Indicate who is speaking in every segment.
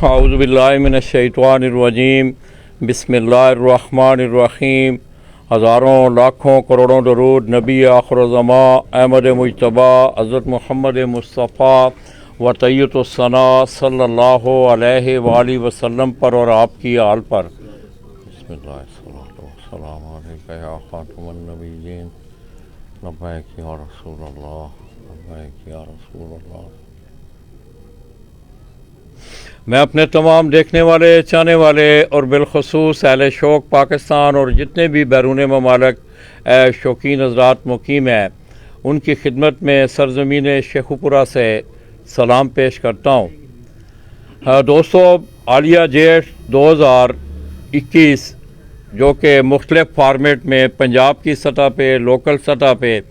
Speaker 1: औज़ुबिल्लाहि मिनश्शैतानिर्रजीम बिस्मिल्लाहिर्रहमानिर्रहीम। हज़ारों लाखों करोड़ों दरूद नबी आखिरुज़्ज़मा अहमद मुज्तबा हज़रत मोहम्मद मुस्तफ़ा व तय्यतुस्सना सल्लल्लाहु अलैहि वालैहि वसल्लम पर और आपकी आल पर। बिस्मिल्लाहिर्रहमानिर्रहीम अलैका या खातमुन नबिय्यीन लब्बैक या रसूलल्लाह लब्बैक या रसूलल्लाह। मैं अपने तमाम देखने वाले, चाहने वाले और बिलखसूस अहले शौक़ पाकिस्तान और जितने भी बैरून ममालिक शौकीन हज़रात मुकीम हैं, उनकी खिदमत में सरज़मीन शेखुपुरा से सलाम पेश करता हूँ। दोस्तों, आलिया जेठ 2021 जो कि मुख्तलिफ़ फार्मेट में पंजाब की सतह पे, लोकल सतह पे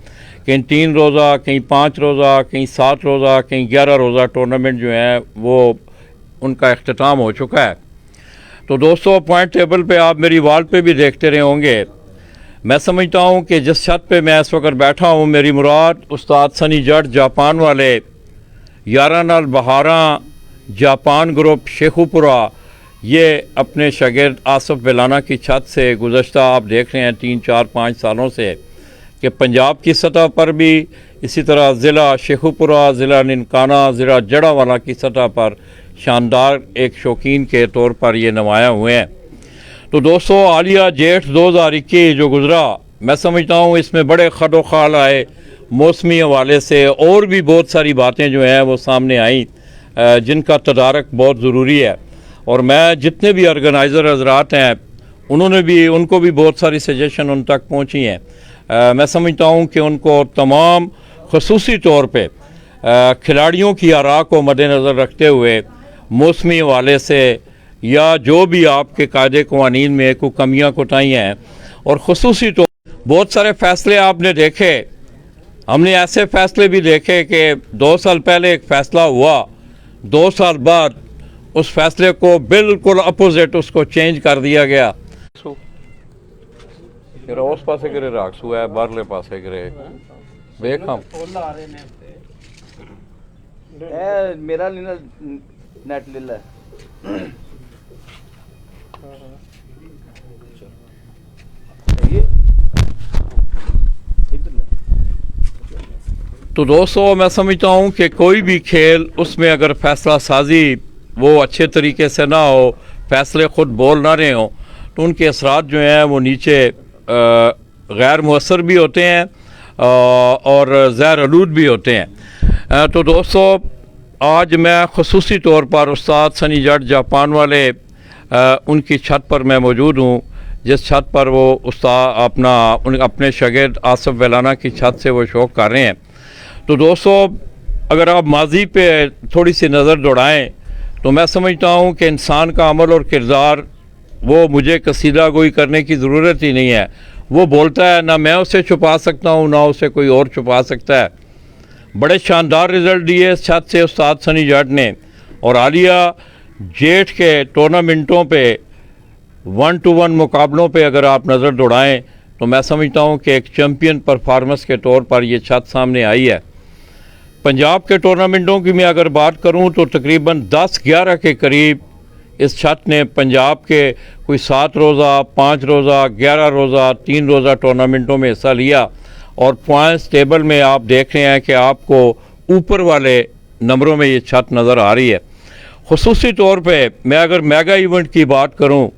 Speaker 1: कहीं 3 रोज़ा, कहीं 5 रोज़ा, कहीं 7 रोज़ा, कहीं 11 रोज़ा टूर्नामेंट जो हैं वो उनका इख्तिताम हो चुका है। तो दोस्तों, पॉइंट टेबल पे आप मेरी वाल पे भी देखते रहे होंगे। मैं समझता हूँ कि जिस छत पे मैं इस वक्त बैठा हूँ, मेरी मुराद उस्ताद सनी जट जापान वाले 11 नाल बहारा जापान ग्रुप शेखुपुरा, ये अपने शागिर्द आसिफ बेलाना की छत से गुज़श्ता आप देख रहे हैं 3, 4, 5 सालों से कि पंजाब की सतह पर भी, इसी तरह ज़िला शेखुपुरा, ज़िला ननकाना, ज़िला जड़ावाला की सतह पर शानदार एक शौकीन के तौर पर ये नुमाया हुए हैं। तो दोस्तों, आलिया जेठ 2021 जो गुज़रा, मैं समझता हूँ इसमें बड़े खडो खाल आए मौसमी हवाले से, और भी बहुत सारी बातें जो हैं वो सामने आई जिनका तदारक बहुत ज़रूरी है। और मैं जितने भी ऑर्गेनाइज़र हज़रात हैं उनको भी बहुत सारी सजेशन उन तक पहुँची हैं। मैं समझता हूँ कि उनको तमाम ख़ुसूसी तौर पे खिलाड़ियों की आरा को मद्देनज़र रखते हुए मौसमी हवाले से या जो भी आपके कायदे क़वानीन में कोई कमियाँ कोताहियाँ हैं, और ख़ुसूसी तौर बहुत सारे फ़ैसले आपने देखे, हमने ऐसे फ़ैसले भी देखे कि 2 साल पहले एक फ़ैसला हुआ, 2 साल बाद उस फैसले को बिल्कुल अपोजिट उसको चेंज कर दिया गया। उस पासे गिरे राखसू है, बारले पासे गिरे देख हम
Speaker 2: मेरा नेट ले ला।
Speaker 1: तो दोस्तों, मैं समझता हूँ कि कोई भी खेल उसमें अगर फैसला साजी वो अच्छे तरीके से ना हो, फैसले ख़ुद बोल ना रहे हों, तो उनके असरात जो हैं वो नीचे गैर मुअस्सर भी होते हैं और ज़हर आलूद भी होते हैं। तो दोस्तों, आज मैं ख़ुसूसी तौर पर उस्ताद सनी जट जापान वाले उनकी छत पर मैं मौजूद हूँ, जिस छत पर वो उस्ताद अपने शागिर्द आसिफ बेलाना की छत से वो शौक़ कर रहे हैं। तो दोस्तों, अगर आप माजी पे थोड़ी सी नज़र दौड़ाएँ तो मैं समझता हूँ कि इंसान का अमल और किरदार, वो मुझे कसीदा गोई करने की ज़रूरत ही नहीं है। वो बोलता है, ना मैं उसे छुपा सकता हूँ ना उसे कोई और छुपा सकता है। बड़े शानदार रिज़ल्ट दिए इस छत से उस्ताद सनी जट ने, और आलिया जेठ के टूर्नामेंटों पे 1-to-1 मुकाबलों पे अगर आप नज़र दौड़ाएँ तो मैं समझता हूँ कि एक चैम्पियन परफॉर्मेंस के तौर पर ये छत सामने आई है। पंजाब के टूर्नामेंटों की मैं अगर बात करूं तो तकरीबन 10-11 के करीब इस छत ने पंजाब के कोई 7 रोज़ा, 5 रोज़ा, 11 रोज़ा, 3 रोज़ा टूर्नामेंटों में हिस्सा लिया, और पॉइंट्स टेबल में आप देख रहे हैं कि आपको ऊपर वाले नंबरों में ये छत नज़र आ रही है। ख़ुसूसी तौर पे मैं अगर मेगा इवेंट की बात करूं,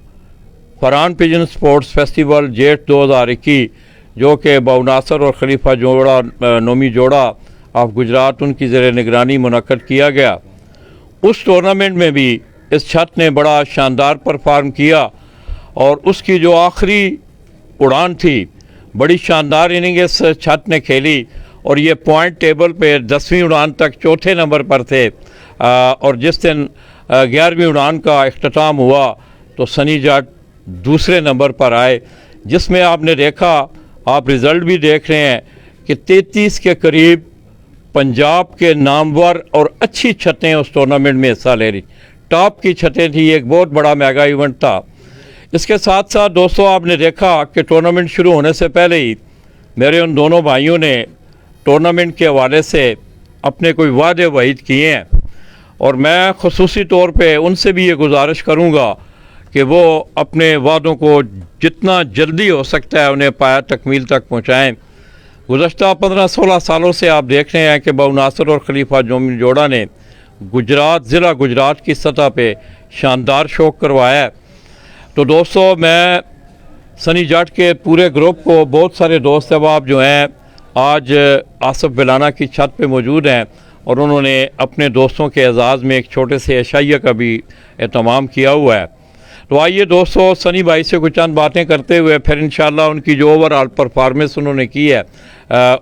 Speaker 1: फरहान पिजन स्पोर्ट्स फेस्टिवल जेठ 2021 जो कि बाउनासर और खलीफा जोड़ा नोमी जोड़ा ऑफ गुजरात उनकी ज़ेर निगरानी मुनक्कद किया गया, उस टूर्नामेंट में भी इस छत ने बड़ा शानदार परफॉर्म किया, और उसकी जो आखिरी उड़ान थी, बड़ी शानदार इनिंग इस छत ने खेली, और ये पॉइंट टेबल पे 10वीं उड़ान तक चौथे नंबर पर थे। और जिस दिन 11वीं उड़ान का इख्तिताम हुआ तो सनी जट दूसरे नंबर पर आए, जिसमें आपने देखा, आप रिज़ल्ट भी देख रहे हैं कि 33 के करीब पंजाब के नामवर और अच्छी छतें उस टूर्नामेंट में हिस्सा ले रही, टॉप की छतें थी। एक बहुत बड़ा मेगा इवेंट था। इसके साथ साथ दोस्तों, आपने देखा कि टूर्नामेंट शुरू होने से पहले ही मेरे उन दोनों भाइयों ने टूर्नामेंट के हवाले से अपने कोई वादे वईद किए हैं, और मैं ख़ुसूसी तौर पे उनसे भी ये गुजारिश करूँगा कि वो अपने वादों को जितना जल्दी हो सकता है उन्हें पाया तकमील तक पहुँचाएँ। गुज़श्ता 15-16 सालों से आप देख रहे हैं कि बाउ नासिर और खलीफा जोमिन जोड़ा ने गुजरात ज़िला गुजरात की सतह पे शानदार शो करवाया है। तो दोस्तों, मैं सनी जट के पूरे ग्रुप को, बहुत सारे दोस्त अहबाब जो हैं आज आसिफ बिलाना की छत पे मौजूद हैं और उन्होंने अपने दोस्तों के एजाज़ में एक छोटे से एशाइया का भी एहतमाम किया हुआ है। तो आइए दोस्तों, सनी भाई से कुछ चंद बातें करते हुए फिर इंशाल्लाह उनकी जो ओवरऑल परफॉर्मेंस उन्होंने की है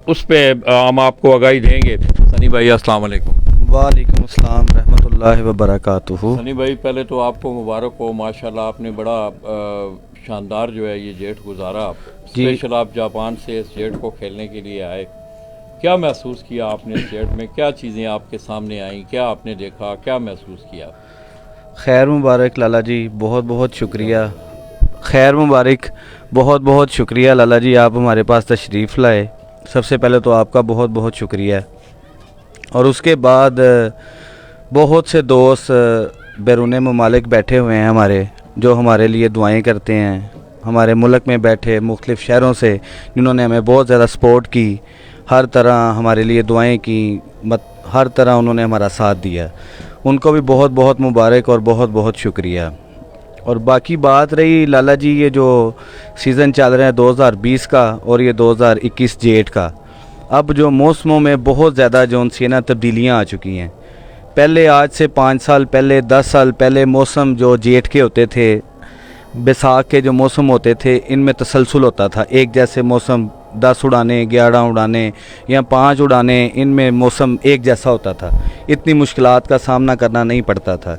Speaker 1: उस पर हम आपको आगाही देंगे। सनी भाई अस्सलाम वालेकुम।
Speaker 2: वालेकुम अस्सलाम रहमतुल्लाहि व बरकातुहू।
Speaker 1: सनी भाई, पहले तो आपको मुबारक हो, माशाल्लाह आपने बड़ा शानदार जो है ये जेट गुजारा। स्पेशल आप जापान से इस जेट को खेलने के लिए आए, क्या महसूस किया आपने इस जेट में? क्या चीज़ें आपके सामने आईं, क्या आपने देखा, क्या महसूस किया?
Speaker 2: खैर मुबारक लाला जी, बहुत बहुत शुक्रिया। खैर मुबारक, बहुत बहुत शुक्रिया लाला जी, आप हमारे पास तशरीफ़ लाए। सबसे पहले तो आपका बहुत बहुत शुक्रिया। और उसके बाद बहुत से दोस्त बैरून ममालिक बैठे हुए हैं हमारे, जो हमारे लिए दुआएं करते हैं। हमारे मुल्क में बैठे मुख्तलिफ़ शहरों से जिन्होंने हमें बहुत ज़्यादा सपोर्ट की, हर तरह हमारे लिए दुआएं की, हर तरह उन्होंने हमारा साथ दिया। उनको भी बहुत बहुत मुबारक और बहुत बहुत शुक्रिया। और बाकी बात रही लाला जी, ये जो सीज़न चल रहा है 2020 का और ये 2021 जेट का, अब जो मौसमों में बहुत ज़्यादा जो सी ना तब्दीलियाँ आ चुकी हैं। पहले आज से 5 साल पहले, 10 साल पहले मौसम जो जेठ के होते थे, बैसाख के जो मौसम होते थे, इनमें तसलसल होता था। एक जैसे मौसम 10 उड़ाने, 11 उड़ाने या 5 उड़ाने, इनमें मौसम एक जैसा होता था। इतनी मुश्किलात का सामना करना नहीं पड़ता था।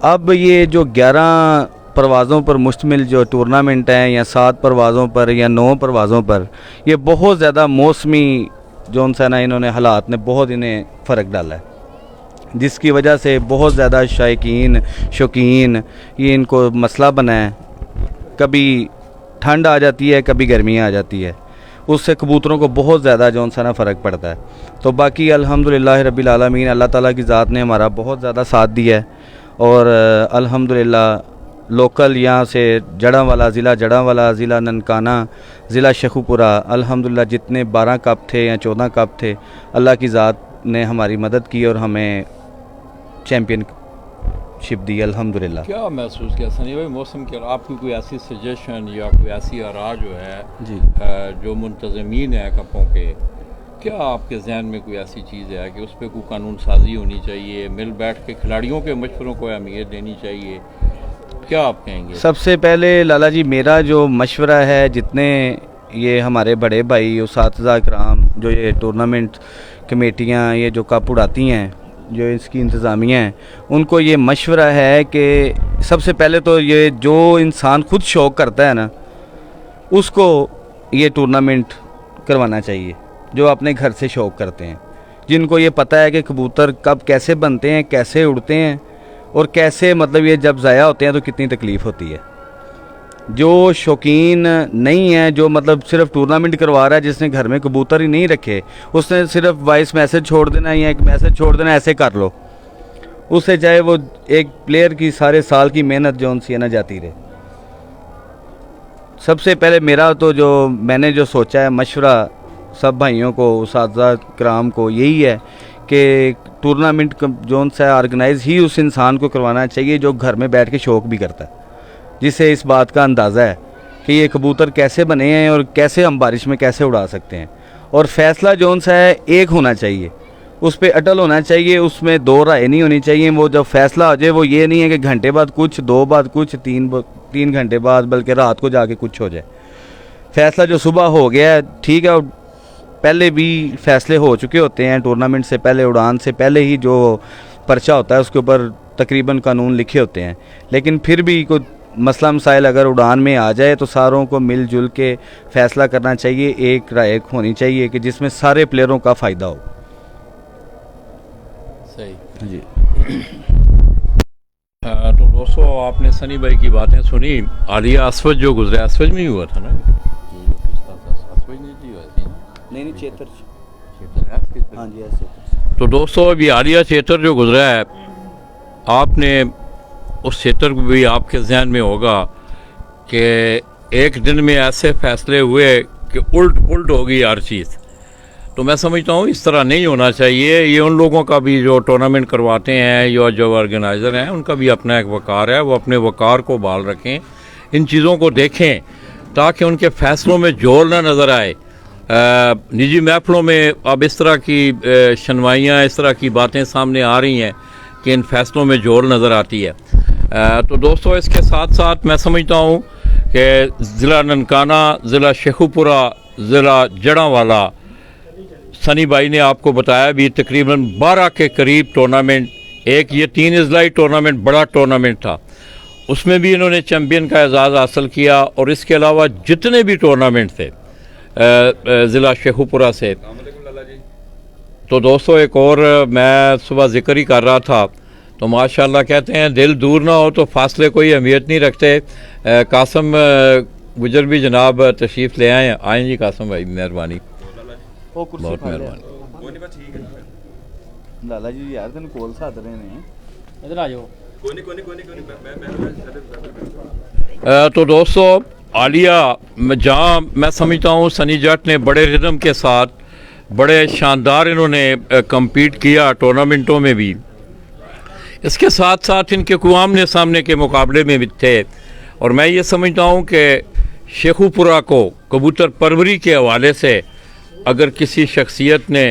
Speaker 2: अब ये जो 11 परवाज़ों पर मुश्तमिल जो टूर्नामेंट हैं, या 7 परवाज़ों पर या 9 परवाज़ों पर, ये बहुत ज़्यादा मौसमी जो उनसे ना इन्होंने हालात ने बहुत इन्हें फ़र्क डाला है, जिसकी वजह से बहुत ज़्यादा शौकीन ये इनको मसला बना है। कभी ठंड आ जाती है, कभी गर्मी आ जाती है, उससे कबूतरों को बहुत ज़्यादा जो उनसे ना फ़र्क पड़ता है। तो बाकी अल्हम्दुलिल्लाह रब्बिल आलमीन, अल्लाह ताला की ज़ात ने हमारा बहुत ज़्यादा साथ दिया है। और अल्हम्दुलिल्लाह लोकल यहाँ से जड़ांवाला ज़िला ननकाना, ज़िला शेखुपुरा, अल्हम्दुलिल्लाह जितने 12 कप थे या 14 कप थे, अल्लाह की ज़ात ने हमारी मदद की और हमें चैम्पियनशिप दी अल्हम्दुलिल्लाह।
Speaker 1: क्या महसूस किया सनी भाई मौसम के? आपकी कोई ऐसी सजेशन या कोई ऐसी आरा जो है
Speaker 2: जी,
Speaker 1: जो मुंतज़मीन है कपों के, क्या आपके जहन में कोई ऐसी चीज़ है कि उस पर कोई कानून साजी होनी चाहिए, मिल बैठ के खिलाड़ियों के मशवरों को अहमियत देनी चाहिए? क्या आप कहेंगे?
Speaker 2: सबसे पहले लाला जी, मेरा जो मशवरा है, जितने ये हमारे बड़े भाई उस्ताद कराम, जो ये टूर्नामेंट कमेटियाँ ये जो कप उड़ाती हैं, जो इसकी इंतज़ामिया हैं, उनको ये मशवरा है कि सबसे पहले तो ये जो इंसान खुद शौक़ करता है ना, उसको ये टूर्नामेंट करवाना चाहिए। जो अपने घर से शौक़ करते हैं, जिनको ये पता है कि कबूतर कब कैसे बनते हैं, कैसे उड़ते हैं और कैसे मतलब ये जब ज़ाया होते हैं तो कितनी तकलीफ़ होती है। जो शौकीन नहीं है, जो मतलब सिर्फ टूर्नामेंट करवा रहा है, जिसने घर में कबूतर ही नहीं रखे, उसने सिर्फ वॉइस मैसेज छोड़ देना या एक मैसेज छोड़ देना, ऐसे कर लो, उससे चाहे वो एक प्लेयर की सारे साल की मेहनत जो उनसे ना जाती रहे। सबसे पहले मेरा तो जो मैंने जो सोचा है मशवरा सब भाइयों को, उस्ताद कराम को, यही है कि टूर्नामेंट जो सा ऑर्गेनाइज़ ही उस इंसान को करवाना चाहिए जो घर में बैठ के शौक़ भी करता है, जिससे इस बात का अंदाज़ा है कि ये कबूतर कैसे बने हैं और कैसे हम बारिश में कैसे उड़ा सकते हैं। और फ़ैसला जो सा है एक होना चाहिए, उस पर अटल होना चाहिए, उसमें दो राय नहीं होनी चाहिए। वो जब फ़ैसला हो जाए, वो ये नहीं है कि घंटे बाद कुछ, 2 बाद कुछ, 3 घंटे बाद, बल्कि रात को जाके कुछ हो जाए। फ़ैसला जो सुबह हो गया है ठीक है, पहले भी फ़ैसले हो चुके होते हैं टूर्नामेंट से पहले, उड़ान से पहले ही जो पर्चा होता है उसके ऊपर तकरीबन कानून लिखे होते हैं। लेकिन फिर भी कोई मसला मसाइल अगर उड़ान में आ जाए तो सारों को मिलजुल के फ़ैसला करना चाहिए, एक राय होनी चाहिए कि जिसमें सारे प्लेयरों का फ़ायदा हो।
Speaker 1: सही
Speaker 2: जी।
Speaker 1: तो दोस्तों, आपने सनी भाई की बातें सुनी। आलिया असवज जो गुजरा, असवज में ही हुआ था ना?
Speaker 2: नहीं, चेतर। हाँ जी, ऐसे।
Speaker 1: तो दोस्तों, अभी आलिया चेतर जो गुजरा है, आपने उस क्षेत्र को भी आपके जहन में होगा कि एक दिन में ऐसे फैसले हुए कि उल्ट पुल्ट हो गई हर चीज़। तो मैं समझता हूँ इस तरह नहीं होना चाहिए। ये उन लोगों का भी जो टूर्नामेंट करवाते हैं या जो ऑर्गेनाइज़र हैं उनका भी अपना एक वक़ार है, वो अपने वक़ार को बहाल रखें, इन चीज़ों को देखें ताकि उनके फ़ैसलों में जोर ना नज़र आए। निजी महफलों में अब इस तरह की शनवाइयाँ, इस तरह की बातें सामने आ रही हैं कि इन फैसलों में जोर नज़र आती है। तो दोस्तों, इसके साथ साथ मैं समझता हूँ कि ज़िला ननकाना, ज़िला शेखुपुरा, ज़िला जड़ांवाला, सनी भाई ने आपको बताया भी तकरीबन 12 के करीब टूर्नामेंट, एक ये 3 अजलाई टूर्नामेंट बड़ा टूर्नामेंट था, उसमें भी इन्होंने चैम्पियन का एजाज़ हासिल किया। और इसके अलावा जितने भी टूर्नामेंट थे ज़िला शेखुपुरा से। तो दोस्तों, एक और मैं सुबह जिक्र ही कर रहा था, तो माशाल्लाह कहते हैं दिल दूर ना हो तो फासले कोई अहमियत नहीं रखते। कासम गुजर भी जनाब तशरीफ़ ले आए जी। कासम भाई मेहरबानी, बहुत मेहरबानी।
Speaker 2: लाला जी यार तेन कोल साध रहे हैं,
Speaker 3: इधर आ जाओ।
Speaker 1: तो दोस्तों, आलिया जहाँ मैं समझता हूँ सनी जट ने बड़े रिदम के साथ बड़े शानदार इन्होंने compete किया टूर्नामेंटों में भी। इसके साथ साथ इनके आमने सामने के मुकाबले में भी थे। और मैं ये समझता हूँ कि शेखुपुरा को कबूतर परवरी के हवाले से अगर किसी शख्सियत ने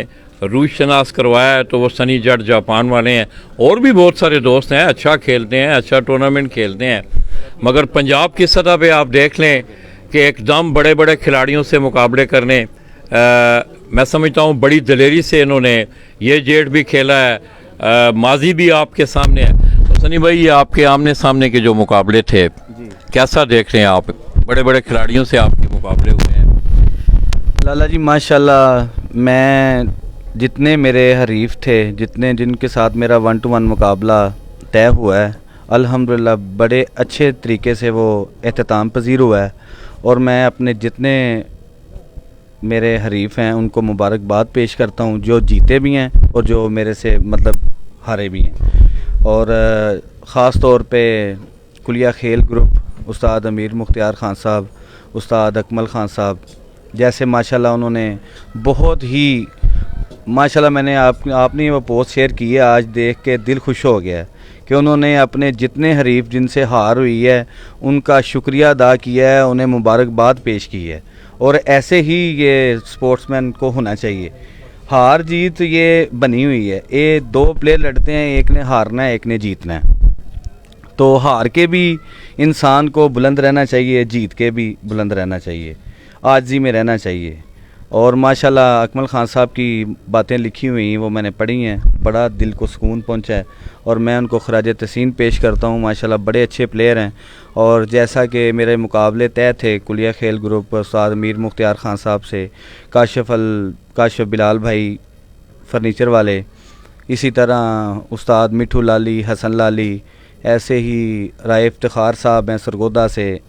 Speaker 1: रूश शनास करवाया है तो वो सनी जट जापान वाले हैं। और भी बहुत सारे दोस्त हैं, अच्छा खेलते हैं, अच्छा टूर्नामेंट खेलते हैं, मगर पंजाब की सतह पे आप देख लें कि एकदम बड़े बड़े खिलाड़ियों से मुकाबले करने, मैं समझता हूँ बड़ी दलेरी से इन्होंने ये जेट भी खेला है। माजी भी आपके सामने है। तो सनी भाई, ये आपके आमने सामने के जो मुकाबले थे, कैसा देख रहे हैं आप? बड़े बड़े खिलाड़ियों से आपके मुकाबले हुए हैं।
Speaker 2: लाला जी माशाल्लाह, मैं जितने मेरे हरीफ थे, जिनके साथ मेरा 1-to-1 मुकाबला तय हुआ है, अल्हम्दुलिल्लाह बड़े अच्छे तरीके से वो एहतमाम पजीर हुआ है। और मैं अपने जितने मेरे हरीफ हैं उनको मुबारकबाद पेश करता हूँ, जो जीते भी हैं और जो मेरे से मतलब हारे भी हैं। और ख़ास तौर पे कुलिया खेल ग्रुप, उस्ताद अमीर मुख्तियार ख़ान साहब, उस्ताद अकमल ख़ान साहब जैसे माशाल्लाह उन्होंने बहुत ही माशाल्लाह, मैंने आपने वो पोस्ट शेयर की है, आज देख के दिल खुश हो गया है कि उन्होंने अपने जितने हरीफ जिनसे हार हुई है उनका शुक्रिया अदा किया है, उन्हें मुबारकबाद पेश की है। और ऐसे ही ये स्पोर्ट्समैन को होना चाहिए। हार जीत ये बनी हुई है, ये 2 प्लेयर लड़ते हैं, एक ने हारना है, एक ने जीतना है। तो हार के भी इंसान को बुलंद रहना चाहिए, जीत के भी बुलंद रहना चाहिए, आजी में रहना चाहिए। और माशाल्लाह अकमल ख़ान साहब की बातें लिखी हुई वो मैंने पढ़ी हैं, बड़ा दिल को सुकून पहुंचा है और मैं उनको खराज तहसीन पेश करता हूं। माशाल्लाह बड़े अच्छे प्लेयर हैं। और जैसा कि मेरे मुकाबले तय थे कुलिया खेल ग्रुप उस्ताद अमीर मुख्तियार ख़ान साहब से, काशिफ बिलाल भाई फर्नीचर वाले, इसी तरह उस्ताद मिठू लाली, हसन लाली, ऐसे ही राय इफ्तिखार साहब हैं सरगोदा से,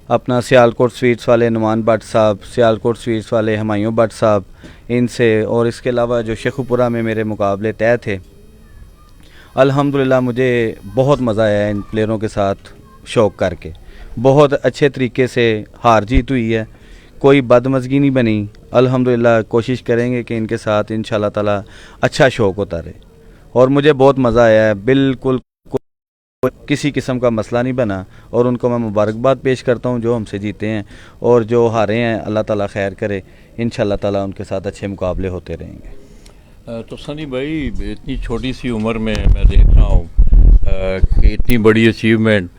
Speaker 2: अपना सियालकोट स्वीट्स वाले नुमान भट्ट साहब, सियालकोट स्वीट्स वाले हुमायूं भट्ट साहब, इनसे। और इसके अलावा जो शेखुपुरा में मेरे मुकाबले तय थे, अल्हम्दुलिल्लाह मुझे बहुत मज़ा आया इन प्लेयरों के साथ शौक़ करके। बहुत अच्छे तरीके से हार जीत हुई है, कोई बदमज़गी नहीं बनी। अल्हम्दुलिल्लाह कोशिश करेंगे कि इनके साथ इंशाल्लाह ताला अच्छा शौक़ होता रहे। और मुझे बहुत मज़ा आया है, बिल्कुल किसी किस्म का मसला नहीं बना। और उनको मैं मुबारकबाद पेश करता हूँ जो हमसे जीते हैं, और जो हारे हैं अल्लाह ताला खैर करे, इंशाल्लाह ताला उनके साथ अच्छे मुकाबले होते रहेंगे।
Speaker 1: तो सनी भाई, इतनी छोटी सी उम्र में मैं देख रहा हूँ कि इतनी बड़ी अचीवमेंट,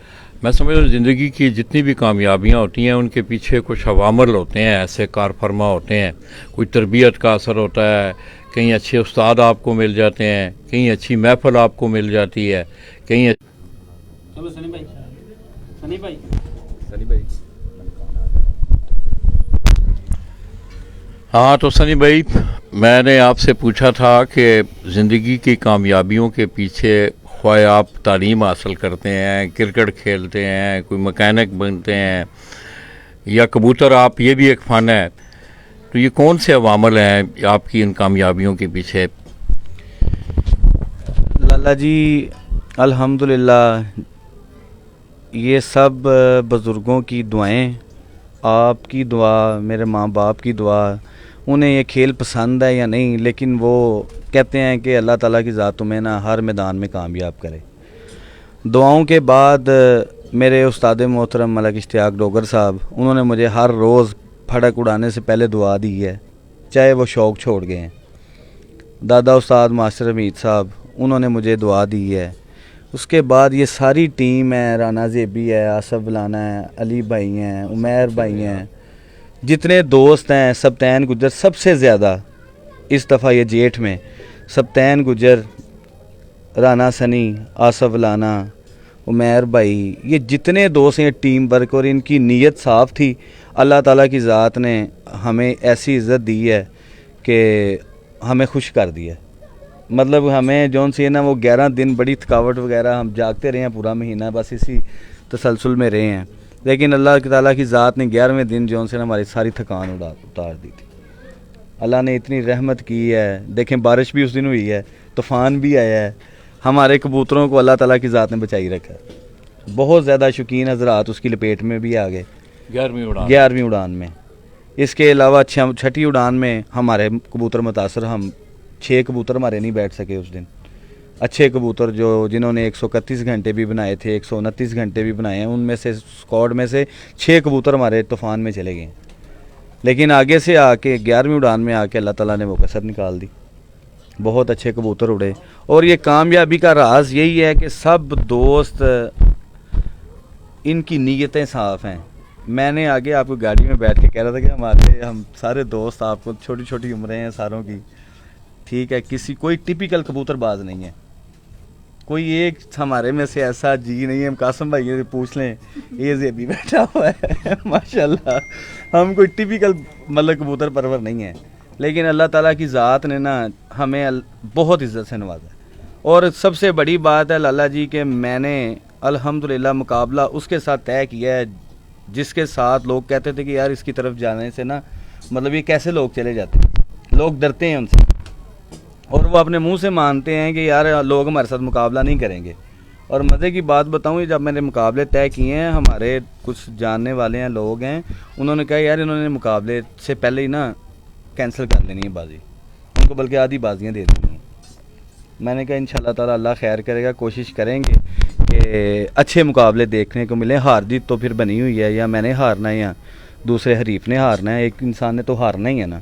Speaker 1: मैं समझ रहा हूँ ज़िंदगी की जितनी भी कामयाबियाँ होती हैं उनके पीछे कुछ अवामल होते हैं, ऐसे कार फरमा होते हैं। कोई तरबियत का असर होता है, कहीं अच्छे उस्ताद आपको मिल जाते हैं, कहीं अच्छी महफिल आपको मिल जाती है, कहीं
Speaker 3: चलो सनी भाई, सनी भाई,
Speaker 4: सनी भाई।
Speaker 1: हाँ, तो सनी भाई, मैंने आपसे पूछा था कि ज़िंदगी की कामयाबियों के पीछे ख्वाह आप तालीम हासिल करते हैं, क्रिकेट खेलते हैं, कोई मैकेनिक बनते हैं, या कबूतर, आप ये भी एक फ़न है, तो ये कौन से अवामल हैं आपकी इन कामयाबियों के पीछे?
Speaker 2: लाला जी, अल्हम्दुलिल्लाह ये सब बुज़ुर्गों की दुआएं, आपकी दुआ, मेरे माँ बाप की दुआ, उन्हें ये खेल पसंद है या नहीं, लेकिन वो कहते हैं कि अल्लाह ताला की ज़ात तुम्हें ना हर मैदान में कामयाब करे। दुआओं के बाद मेरे उस्ताद मोहतरम मलक इश्तियाक डोगर साहब, उन्होंने मुझे हर रोज़ फड़क उड़ाने से पहले दुआ दी है, चाहे वो शौक़ छोड़ गए हैं। दादा उस्ताद मास्टर हमीद साहब, उन्होंने मुझे दुआ दी है। उसके बाद ये सारी टीम है, राना ज़ेबी है, आसफ लाना है, अली भाई हैं, उमैर भाई हैं, जितने दोस्त हैं, सब्तैन गुजर सबसे ज़्यादा इस दफ़ा ये जेठ में, सब्तैन गुजर, राना सनी, आसफ लाना, उमैर भाई, ये जितने दोस्त हैं टीम वर्क, और इनकी नीयत साफ़ थी। अल्लाह ताला की ज़ात ने हमें ऐसी इज़्ज़त दी है कि हमें खुश कर दिया। मतलब हमें जौन सी है ना, वो 11 दिन बड़ी थकावट वगैरह, हम जागते रहे हैं पूरा महीना, बस इसी तसलसल में रहे हैं, लेकिन अल्लाह ताला की ज़ात ने 11वें दिन जौन से ना हमारी सारी थकान उतार दी थी। अल्लाह ने इतनी रहमत की है। देखें, बारिश भी उस दिन हुई है, तूफ़ान भी आया है, हमारे कबूतरों को अल्लाह ताला की ज़ात ने बचाई रखा है। बहुत ज़्यादा शौकीन हज़रात उसकी लपेट में भी आ गए 11वीं उड़ान में। इसके अलावा 6ठी उड़ान में हमारे कबूतर मुतासर, हम 6 कबूतर हमारे नहीं बैठ सके उस दिन। अच्छे कबूतर जिन्होंने 131 घंटे भी बनाए थे, 129 घंटे भी बनाए हैं, उनमें से स्क्वाड में से 6 कबूतर हमारे तूफ़ान में चले गए। लेकिन आगे से आके 11वीं उड़ान में आके अल्लाह ताला ने वो कसर निकाल दी, बहुत अच्छे कबूतर उड़े। और ये कामयाबी का राज यही है कि सब दोस्त, इनकी नीयतें साफ़ हैं। मैंने आगे आपको गाड़ी में बैठ के कह रहा था कि हम सारे दोस्त, आपको छोटी छोटी उम्रें हैं सारों की, ठीक है, कोई टिपिकल कबूतरबाज नहीं है, कोई एक हमारे में से ऐसा जी नहीं है। हम कासम भाई से पूछ लें, ये ज़ेबी बैठा हुआ है माशाल्लाह, हम कोई टिपिकल मतलब कबूतर परवर नहीं है, लेकिन अल्लाह ताला की ज़ात ने ना हमें बहुत इज़्ज़त से नवाजा। और सबसे बड़ी बात है लाला जी कि मैंने अल्हम्दुलिल्लाह मुकाबला उसके साथ तय किया है जिसके साथ लोग कहते थे कि यार इसकी तरफ जाने से ना, मतलब ये कैसे लोग चले जाते हैं, लोग डरते हैं उनसे, और वो अपने मुंह से मानते हैं कि यार लोग हमारे साथ मुकाबला नहीं करेंगे। और मज़े की बात बताऊं, जब मैंने मुकाबले तय किए हैं, हमारे कुछ जानने वाले हैं, लोग हैं, उन्होंने कहा यार इन्होंने मुकाबले से पहले ही ना कैंसिल कर लेनी है बाजी, उनको बल्कि आधी बाजियाँ दे देनी है। मैंने कहा इंशाल्लाह ताला अल्लाह खैर करेगा, कोशिश करेंगे कि अच्छे मुकाबले देखने को मिले। हार जीत तो फिर बनी हुई है, या मैंने हारना है या दूसरे हरीफ ने हारना है, एक इंसान ने तो हारना ही है ना।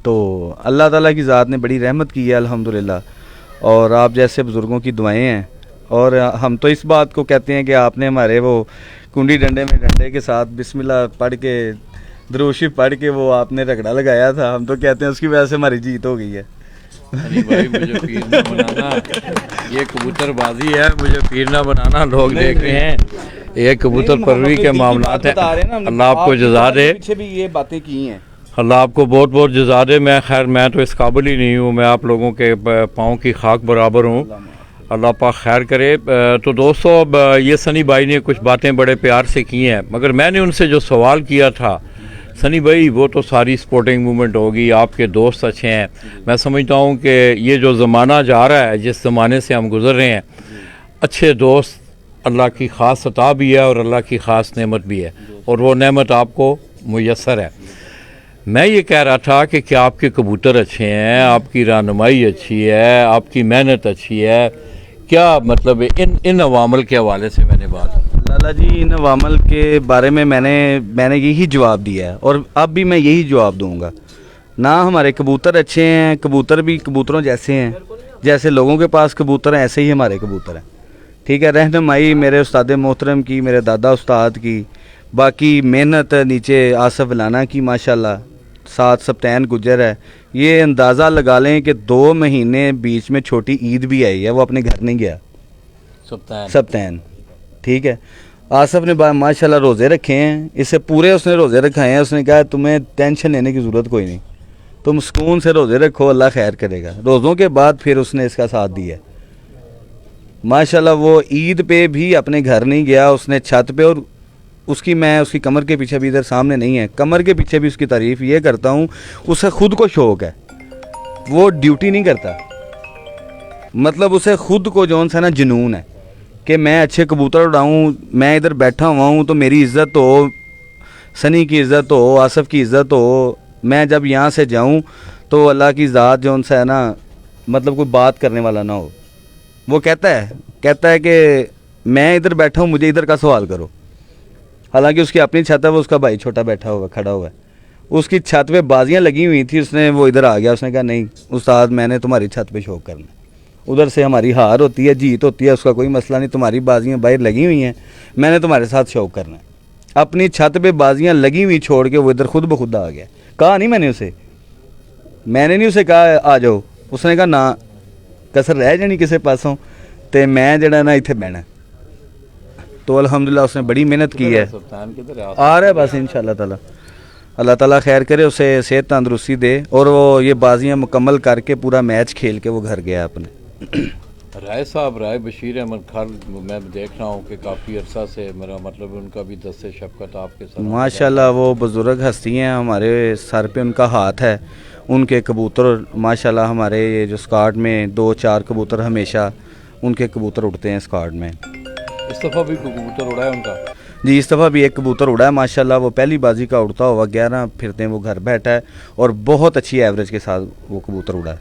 Speaker 2: तो अल्लाह ताला की ज़ात ने बड़ी रहमत की है अल्हम्दुलिल्लाह, और आप जैसे बुज़ुर्गों की दुआएं हैं। और हम तो इस बात को कहते हैं कि आपने हमारे वो कुंडी डंडे में डंडे के साथ बिस्मिल्लाह पढ़ के, दुरूद पढ़ के वो आपने रगड़ा लगाया था, हम तो कहते हैं उसकी वजह से हमारी जीत हो गई है।
Speaker 1: भाई मुझे पीर ना बनाना, ये कबूतरबाजी है, मुझे पीर ना बनाना। लोग देख रहे हैं ये कबूतर परवरी के मामलात हैं, अल्लाह आपको जज़ा दे।
Speaker 2: पीछे भी ये बातें की हैं,
Speaker 1: अल्लाह आपको बहुत बहुत जज़ा दे। मैं तो इस काबिल ही नहीं हूँ, मैं आप लोगों के पाँव की खाक बराबर हूँ, अल्लाह पाक खैर करे। तो दोस्तों, अब ये सनी भाई ने कुछ बातें बड़े प्यार से की हैं, मगर मैंने उनसे जो सवाल किया था, सनी भाई वो तो सारी स्पोर्टिंग मूवमेंट होगी, आपके दोस्त अच्छे हैं, मैं समझता हूँ कि ये जो ज़माना जा रहा है, जिस ज़माने से हम गुज़र रहे हैं, अच्छे दोस्त अल्लाह की ख़ास अता भी है और अल्लाह की ख़ास नेमत भी है, और वो नेमत आपको मुयस्सर है। मैं ये कह रहा था कि क्या आपके कबूतर अच्छे हैं, आपकी रहनुमाई अच्छी है, आपकी मेहनत अच्छी है, क्या मतलब इन अवामल के हवाले से मैंने बात।
Speaker 2: लाला जी, इन अवामल के बारे में मैंने यही जवाब दिया है, और अब भी मैं यही जवाब दूंगा। ना हमारे कबूतर अच्छे हैं, कबूतर भी कबूतरों जैसे हैं, जैसे लोगों के पास कबूतर हैं ऐसे ही हमारे कबूतर हैं, ठीक है। रहनुमाई मेरे उस्ताद मोहतरम की, मेरे दादा उस्ताद की, बाकी मेहनत नीचे आसफ लाना की माशाल्लाह, साथ सब्तैन गुजर है। ये अंदाज़ा लगा लें कि 2 महीने बीच में छोटी ईद भी आई है, वो अपने घर नहीं गया, सब्तैन, ठीक है। आसफ ने माशाल्लाह रोज़े रखे हैं, इससे पूरे उसने रोज़े रखाए हैं। उसने कहा तुम्हें टेंशन लेने की ज़रूरत कोई नहीं, तुम सुकून से रोज़े रखो, अल्लाह खैर करेगा। रोज़ों के बाद फिर उसने इसका साथ दिया माशाल्लाह। वो ईद पे भी अपने घर नहीं गया, उसने छत पे, और उसकी कमर के पीछे भी, इधर सामने नहीं है, कमर के पीछे भी उसकी तारीफ़ ये करता हूँ, उसे खुद को शौक़ है, वो ड्यूटी नहीं करता, मतलब उसे खुद को जौन सा ना जुनून है कि मैं अच्छे कबूतर उड़ाऊँ, मैं इधर बैठा हुआ हूँ तो मेरी इज़्ज़त हो, सनी की इज़्ज़त हो, आसफ़ की इज़्ज़त हो, मैं जब यहाँ से जाऊँ तो अल्लाह की ज़ात जौन सा है ना, मतलब कोई बात करने वाला ना हो। वो कहता है कि मैं इधर बैठा हूँ, मुझे इधर का सवाल करो। हालांकि उसकी अपनी छत है, वो उसका भाई छोटा बैठा हुआ खड़ा हुआ है, उसकी छत पे बाजियाँ लगी हुई थी, उसने वो इधर आ गया, उसने कहा नहीं उस्ताद मैंने तुम्हारी छत पे शौक करना है, उधर से हमारी हार होती है जीत होती है, उसका कोई मसला नहीं, तुम्हारी बाजियाँ बाहर लगी हुई हैं, मैंने तुम्हारे साथ शौक करना है। अपनी छत पे बाजियाँ लगी हुई छोड़ के वो इधर खुद ब खुद आ गया। कहा नहीं मैंने नहीं उसे कहा आ जाओ, उसने कहा ना कसर रह जानी किसी पासों, तो मैं जड़ा ना इत्थे बहना। तो अल्हम्दुलिल्लाह उसने बड़ी मेहनत की है, आ रहा है बस इंशाअल्लाह ताला। अल्लाह ताला खैर करे, उसे सेहत तंदरुस्ती दे और वो ये बाजियाँ मुकम्मल करके पूरा मैच खेल के वो घर गया अपने।
Speaker 1: राय साहब, राय बशीर अहमद खान, मैं देख रहा हूँ कि काफ़ी अरसा से, मेरा मतलब उनका भी दस्ते शफ़क़त आपके साथ।
Speaker 2: माशाल्लाह वो बुज़ुर्ग हस्ती हैं, हमारे सर पे उनका हाथ है। उनके कबूतर माशाल्लाह हमारे ये जो स्कार्ड में 2-4 कबूतर हमेशा उनके कबूतर उड़ते हैं स्कार्ड में।
Speaker 1: इस दफ़ा भी कबूतर उड़ा है उनका?
Speaker 2: जी इस दफ़ा भी एक कबूतर उड़ा है माशाल्लाह, वो पहली बाजी का उड़ता हुआ 11 फिरते वो घर बैठा है और बहुत अच्छी एवरेज के साथ वो कबूतर उड़ा है।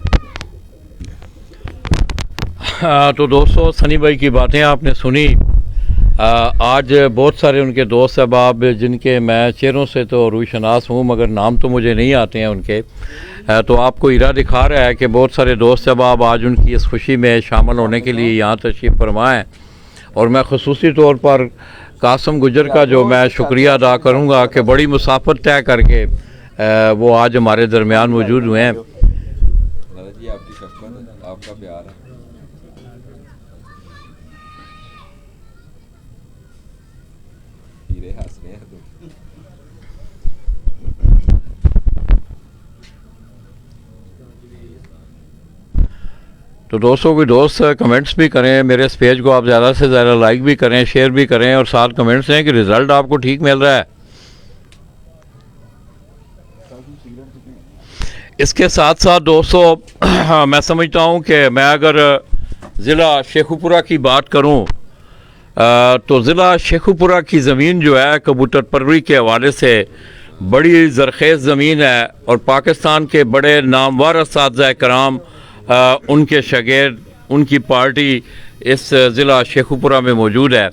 Speaker 1: तो दोस्तों, सनी भाई की बातें आपने सुनी। आज बहुत सारे उनके दोस्त अहबाब जिनके मैं चेहरों से तो रूशनास हूँ मगर नाम तो मुझे नहीं आते हैं उनके, तो आपको इरा दिखा रहा है कि बहुत सारे दोस्त अहबाब आज उनकी इस खुशी में शामिल होने के लिए यहाँ तशरीफ़ फरमा है। और मैं ख़ुसूसी तौर पर कासम गुजर का जो मैं शुक्रिया अदा करूँगा कि बड़ी मुसाफत तय करके वो आज हमारे दरमियान मौजूद हुए हैं।
Speaker 4: जी आपकी शफ़क़त, आपका प्यार है। हीरे हंस रहे हैं
Speaker 1: तो दोस्तों, कोई दोस्त कमेंट्स भी करें, मेरे इस पेज को आप ज़्यादा से ज़्यादा लाइक भी करें, शेयर भी करें और साथ कमेंट्स दें कि रिज़ल्ट आपको ठीक मिल रहा है। इसके साथ साथ दोस्तों मैं समझता हूँ कि मैं अगर ज़िला शेखुपुरा की बात करूँ तो ज़िला शेखुपुरा की ज़मीन जो है कबूतर परवरी के हवाले से बड़ी ज़रख़ेज़ ज़मीन है और पाकिस्तान के बड़े नामवर असातिज़ा कराम उनके शागिर्द, उनकी पार्टी इस ज़िला शेखुपुरा में मौजूद है।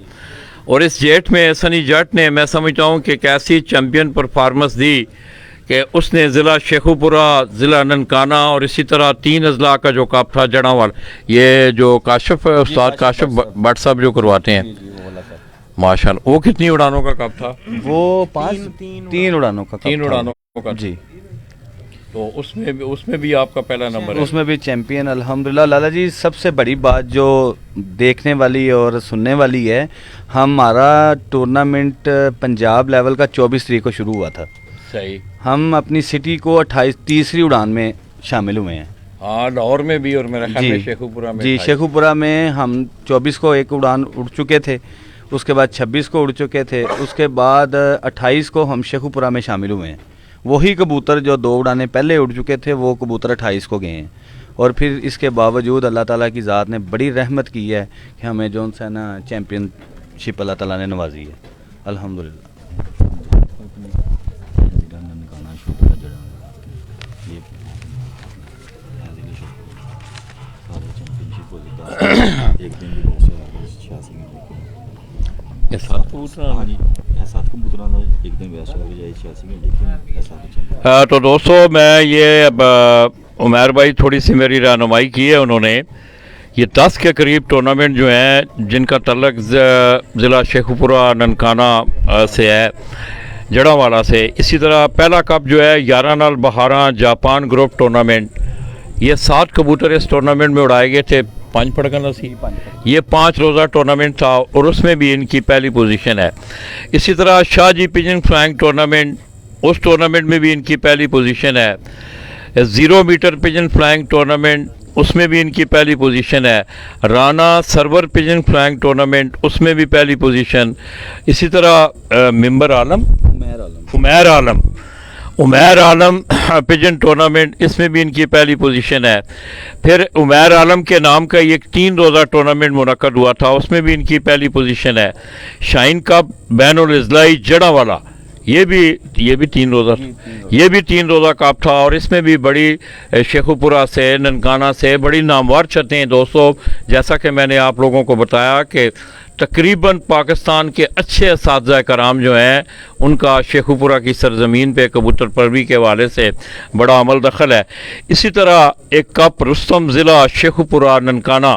Speaker 1: और इस जेट में सनी जट ने मैं समझता हूँ कि कैसी चैम्पियन परफॉर्मेंस दी कि उसने ज़िला शेखुपुरा, ज़िला ननकाना और इसी तरह 3 अजला का जो कप था जड़ावाल, ये जो काशिफ उस्ताद काशिफ भट्ट साहब जो करवाते हैं माशाल्लाह, वो कितनी उड़ानों का कप था?
Speaker 2: वो 3 उड़ानों का
Speaker 1: 3 उड़ानों का
Speaker 2: जी।
Speaker 1: तो उसमें भी आपका पहला नंबर है?
Speaker 2: उसमें भी चैम्पियन अल्हम्दुलिल्लाह। लाला जी सबसे बड़ी बात जो देखने वाली और सुनने वाली है, हमारा टूर्नामेंट पंजाब लेवल का 24 तारीख को शुरू हुआ था।
Speaker 1: सही।
Speaker 2: हम अपनी सिटी को 28 उड़ान में शामिल हुए हैं।
Speaker 1: हाँ, लाहौर में भी और मेरा ख्याल में शेखुपुरा में।
Speaker 2: जी शेखुपुरा में हम 24 को एक उड़ान उड़ चुके थे, उसके बाद 26 को उड़ चुके थे, उसके बाद 28 को हम शेखुपुरा में शामिल हुए हैं। वही कबूतर जो 2 उड़ानें पहले उड़ चुके थे वो कबूतर 28 को गए हैं। और फिर इसके बावजूद अल्लाह ताला की ज़ात ने बड़ी रहमत की है कि हमें जो सा ना चैम्पियनशिप अल्लाह ताला ने नवाजी है अल्हम्दुलिल्लाह।
Speaker 1: तो दोस्तों, मैं ये उमर भाई थोड़ी सी मेरी रहनुमाई की है उन्होंने। ये 10 के करीब टूर्नामेंट जो हैं जिनका तल्लक ज़िला शेखुपुरा ननकाना से है, जड़ावाला से। इसी तरह पहला कप जो है 11 नाल बहारा जापान ग्रुप टूर्नामेंट, ये 7 कबूतर इस टूर्नामेंट में उड़ाए गए थे। 5 पड़कन सी ये 5 रोज़ा टूर्नामेंट था और उसमें भी इनकी पहली पोजीशन है। इसी तरह शाहजी पिजन फ्लाइंग टूर्नामेंट, उस टूर्नामेंट में भी इनकी पहली पोजीशन है। 0 मीटर पिजन फ्लाइंग टूर्नामेंट, उसमें भी इनकी पहली पोजीशन है। Rana server pigeon flying tournament, उसमें भी पहली पोजीशन। इसी तरह मिंबर आलम, उमैर आलम, उमैर आलम पिजन टूर्नामेंट, इसमें भी इनकी पहली पोजीशन है। फिर उमैर आलम के नाम का एक 3 रोज़ा टूर्नामेंट मुनक्कद हुआ था, उसमें भी इनकी पहली पोजीशन है। शाइन कप बैनुल इज़लाई जड़ावाला, ये भी 3 रोज़ा, ये भी 3 रोज़ा कप था और इसमें भी बड़ी शेखुपुरा से, ननकाना से बड़ी नामवर छतें दोस्तों। जैसा कि मैंने आप लोगों को बताया कि तकरीबन पाकिस्तान के अच्छे असातिज़ा कराम जो हैं उनका शेखुपुरा की सरज़मीन पे कबूतर परवी के हवाले से बड़ा अमल दखल है। इसी तरह एक कप रुस्तम ज़िला शेखुपुरा ननकाना,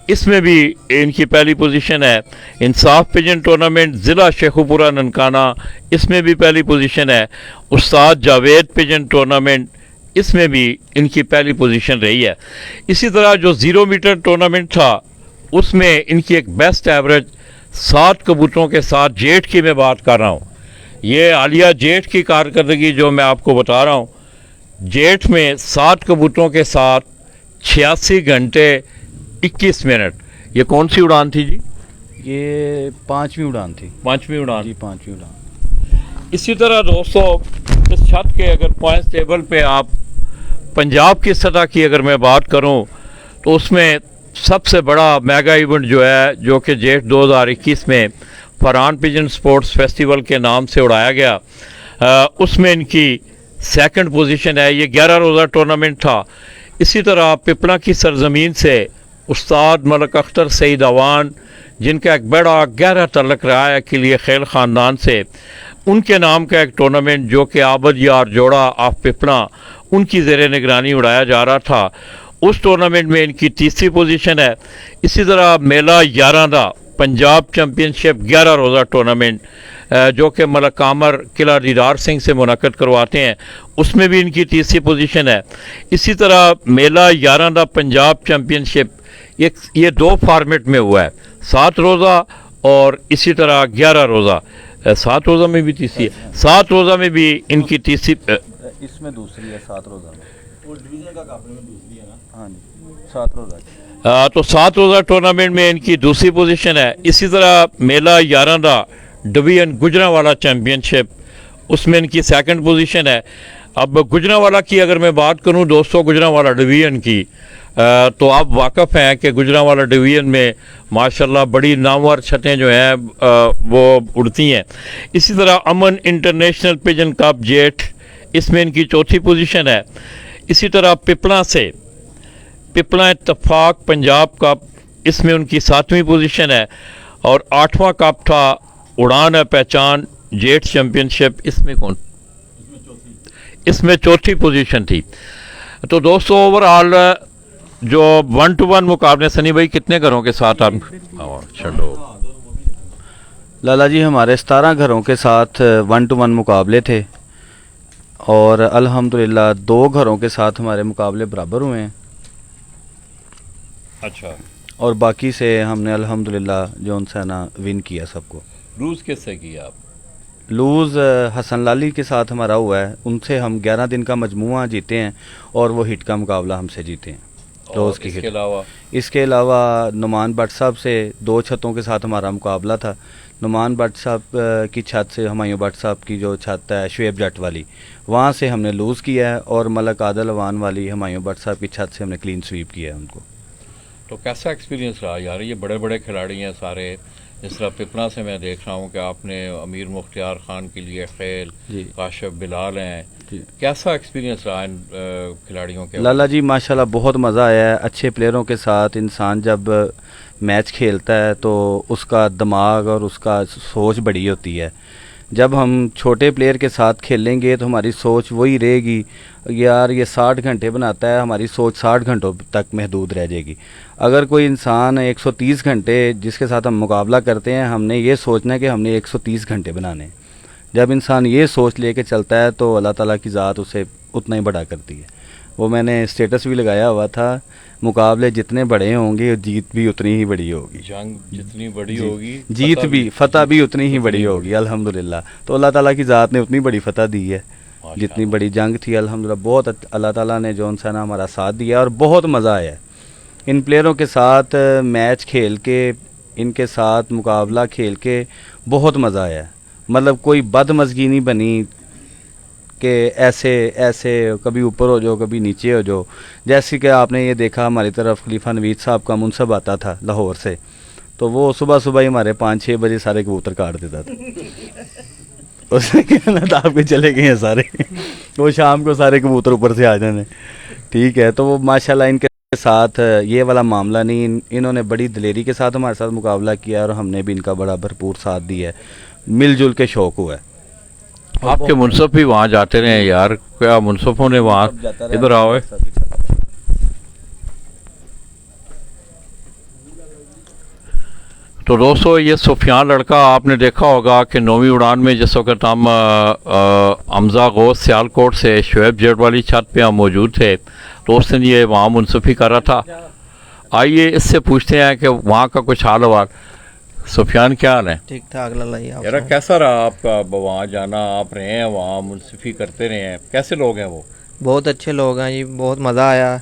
Speaker 1: इसमें भी इनकी पहली पोजीशन है। इंसाफ पिजन टूर्नामेंट ज़िला शेखुपुरा ननकाना, इसमें भी पहली पोजीशन है। उस्ताद जावेद पिजन टूर्नामेंट, इसमें भी इनकी पहली पोजीशन रही है। इसी तरह जो 0 मीटर टूर्नामेंट था उसमें इनकी एक बेस्ट एवरेज 7 कबूतरों के साथ, जेठ की मैं बात कर रहा हूँ, ये आलिया जेठ की कारकर्दगी जो मैं आपको बता रहा हूँ, जेठ में 7 कबूतरों के साथ 86 घंटे 21 मिनट। ये कौन सी उड़ान थी जी?
Speaker 2: ये 5वीं उड़ान थी।
Speaker 1: 5वीं उड़ान
Speaker 2: जी, 5वीं उड़ान।
Speaker 1: इसी तरह दोस्तों इस छत के अगर पॉइंट्स टेबल पे आप पंजाब की सतह की अगर मैं बात करूं तो उसमें सबसे बड़ा मेगा इवेंट जो है, जो कि जेठ 2021 में फरहान पिजन स्पोर्ट्स फेस्टिवल के नाम से उड़ाया गया, उसमें इनकी 2nd पोजीशन है। ये 11 रोज़ा टूर्नामेंट था। इसी तरह पिपला की सरजमीन से उस्ताद मलक अख्तर सईद अवान, जिनका एक बड़ा गहरा तल्लक रहा है के लिए खेल ख़ानदान से, उनके नाम का एक टूर्नामेंट जो कि आबद यार जोड़ा ऑफ पिपला, उनकी ज़ेर निगरानी उड़ाया जा रहा था। उस टूर्नामेंट में इनकी 3री पोजीशन है। इसी तरह मेला 11 पंजाब चैम्पियनशिप 11 रोज़ा टूर्नामेंट जो कि मलक कामर किला दीदार सिंह से मुनक़द करवाते हैं, उसमें भी इनकी 3री पोजीशन है। इसी तरह मेला 11 पंजाब चैम्पियनशिप ये 2 फॉर्मेट में हुआ है, 7 रोज़ा और इसी तरह 11 रोज़ा। 7 रोज़ा में भी तीसरी है, 7 रोज़ा में भी इनकी तीसरी,
Speaker 2: इसमें दूसरी है 7 रोज़ा में, और डिवीज़न का कप में दूसरी है ना। हाँ जी, 7 रोज़ा।
Speaker 1: तो 7 रोज़ा टूर्नामेंट में इनकी दूसरी पोजीशन है। इसी तरह मेला 11 डिवीजन गुजरांवाला चैम्पियनशिप, उसमें इनकी 2nd पोजीशन है। अब गुजरांवाला की अगर मैं बात करूं दोस्तों, गुजरांवाला डिवीजन की, तो आप वाकफ़ हैं कि गुजरांवाला डिवीजन में माशाल्लाह बड़ी नामवर छतें जो हैं वो उड़ती हैं। इसी तरह अमन इंटरनेशनल पिजन कप जेठ, इसमें इनकी 4थी पोजीशन है। इसी तरह पिपला से पिपला इत्तफाक पंजाब कप, इसमें उनकी 7वीं पोजीशन है। और 8वां कप था उड़ान है पहचान जेठ चैम्पियनशिप, इसमें इसमें 4थी पोजीशन थी। तो दोस्तों ओवरऑल जो 1-to-1 मुकाबले, सनी भाई कितने घरों के साथ आप छोड़ो?
Speaker 2: लाला जी हमारे 17 घरों के साथ 1-to-1 मुकाबले थे और अल्हम्दुलिल्लाह 2 घरों के साथ हमारे मुकाबले बराबर हुए हैं।
Speaker 1: अच्छा,
Speaker 2: और बाकी से हमने अल्हम्दुलिल्लाह जो उनसे ना विन किया सबको।
Speaker 1: लूज़ किससे किया आप?
Speaker 2: लूज़ हसन लाली के साथ हमारा हुआ है, उनसे हम 11 दिन का मजमुआ जीते हैं और वो हिट का मुकाबला हमसे जीते हैं रोज़ की हिट। इसके अलावा नुमान भट्ट साहब से 2 छतों के साथ हमारा मुकाबला था। नुमान भट्ट साहब की छत से हुमायूं भट्ट साहब की जो छत है शुएब जट वाली, वहाँ से हमने लूज़ किया है, और मलक आदल अवान वाली हुमायूं भट्ट साहब की छत से हमने क्लीन स्वीप किया है उनको।
Speaker 1: तो कैसा एक्सपीरियंस रहा यार? ये बड़े बड़े खिलाड़ी हैं सारे, जिस तरह पिपला से मैं देख रहा हूँ कि आपने अमीर मुख्तियार खान के लिए खेल, काशिफ बिलाल हैं, कैसा एक्सपीरियंस रहा इन खिलाड़ियों के?
Speaker 2: लाला जी माशाल्लाह बहुत मज़ा आया है। अच्छे प्लेयरों के साथ इंसान जब मैच खेलता है तो उसका दिमाग और उसका सोच बड़ी होती है। जब हम छोटे प्लेयर के साथ खेलेंगे तो हमारी सोच वही रहेगी, यार ये 60 घंटे बनाता है, हमारी सोच 60 घंटों तक महदूद रह जाएगी। अगर कोई इंसान 130 घंटे जिसके साथ हम मुकाबला करते हैं, हमने ये सोचना है कि हमने 130 घंटे बनाने हैं। जब इंसान ये सोच लेके चलता है तो अल्लाह ताला की ज़ात उसे उतना ही बड़ा करती है। वो मैंने स्टेटस भी लगाया हुआ था, मुकाबले जितने बड़े होंगे जीत भी उतनी ही बड़ी होगी,
Speaker 1: जंग जितनी बड़ी होगी
Speaker 2: जीत भी फतह भी उतनी ही बड़ी होगी अल्हम्दुलिल्लाह। तो अल्लाह ताला की ज़ात ने उतनी बड़ी फतह दी है जितनी बड़ी जंग थी अल्हम्दुलिल्लाह। बहुत अल्लाह ताला ने जो उनसे ना हमारा साथ दिया और बहुत मज़ा आया इन प्लेयरों के साथ मैच खेल के, इनके साथ मुकाबला खेल के बहुत मज़ा आया। मतलब कोई बदमज़गी नहीं बनी, कि ऐसे ऐसे कभी ऊपर हो जाओ कभी नीचे हो जाओ। जैसे कि आपने ये देखा हमारी तरफ खलीफा नवीद साहब का मुनसब आता था लाहौर से, तो वो सुबह सुबह ही हमारे 5-6 बजे सारे कबूतर काट देता था। उसने कहना था आपके चले गए हैं सारे। वो शाम को सारे कबूतर ऊपर से आ जाने। ठीक है, तो वो माशाल्लाह इनके साथ ये वाला मामला नहीं, इन्होंने बड़ी दिलेरी के साथ हमारे साथ मुकाबला किया और हमने भी इनका बड़ा भरपूर साथ दिया है, मिलजुल के शौक हुआ है।
Speaker 1: आपके मुनसब भी वहाँ जाते रहे यार, क्या मुनसफों ने वहाँ, इधर आओ। तो दोस्तों ये सुफियान लड़का आपने देखा होगा कि 9वीं उड़ान में जिस वक्त हम हमजा गोश सियालकोट से शुएब जेट वाली छत पे हम मौजूद थे, तो उस दिन ये वहाँ मुनसफी कर रहा था। आइए इससे पूछते हैं कि वहाँ का कुछ हाल वाल। सुफियान क्या हाल है?
Speaker 5: ठीक ठाक लाला जी।
Speaker 1: यार कैसा रहा आपका वहाँ जाना? आप रहे हैं वहाँ, मुनसफी करते रहे हैं, कैसे लोग हैं वो?
Speaker 5: बहुत अच्छे लोग हैं जी, बहुत मज़ा आया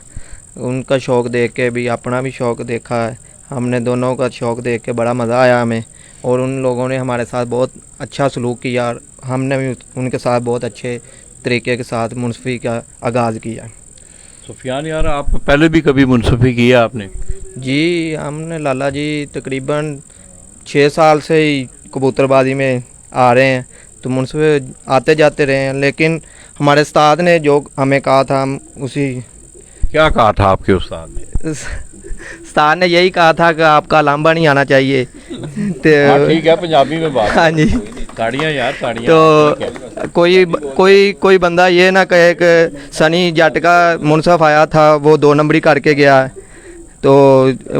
Speaker 5: उनका शौक़ देख के भी, अपना भी शौक़ देखा है हमने, दोनों का शौक़ देख के बड़ा मज़ा आया हमें। और उन लोगों ने हमारे साथ बहुत अच्छा सलूक किया और हमने भी उनके साथ बहुत अच्छे तरीके के साथ मुनसफी का आगाज़ किया।
Speaker 1: सुफियान यार आप पहले भी कभी मुनसफी किया आपने?
Speaker 5: जी हमने लाला जी तकरीबन 6 साल से ही कबूतरबाजी में आ रहे हैं, तो मुनसफी आते जाते रहे हैं, लेकिन हमारे उस्ताद ने जो हमें कहा था हम उसी।
Speaker 1: क्या कहा था आपके उस्ताद ने?
Speaker 5: उस्ताद ने यही कहा था कि आपका लांबा नहीं आना चाहिए। तो
Speaker 1: ठीक है, पंजाबी में बात।
Speaker 5: हाँ जी।
Speaker 1: ताड़ियाँ यार, ताड़ियाँ।
Speaker 5: तो कोई बंदा ये ना कहे कि सनी जट का मुनसफ आया था वो 2 नंबरी करके गया है, तो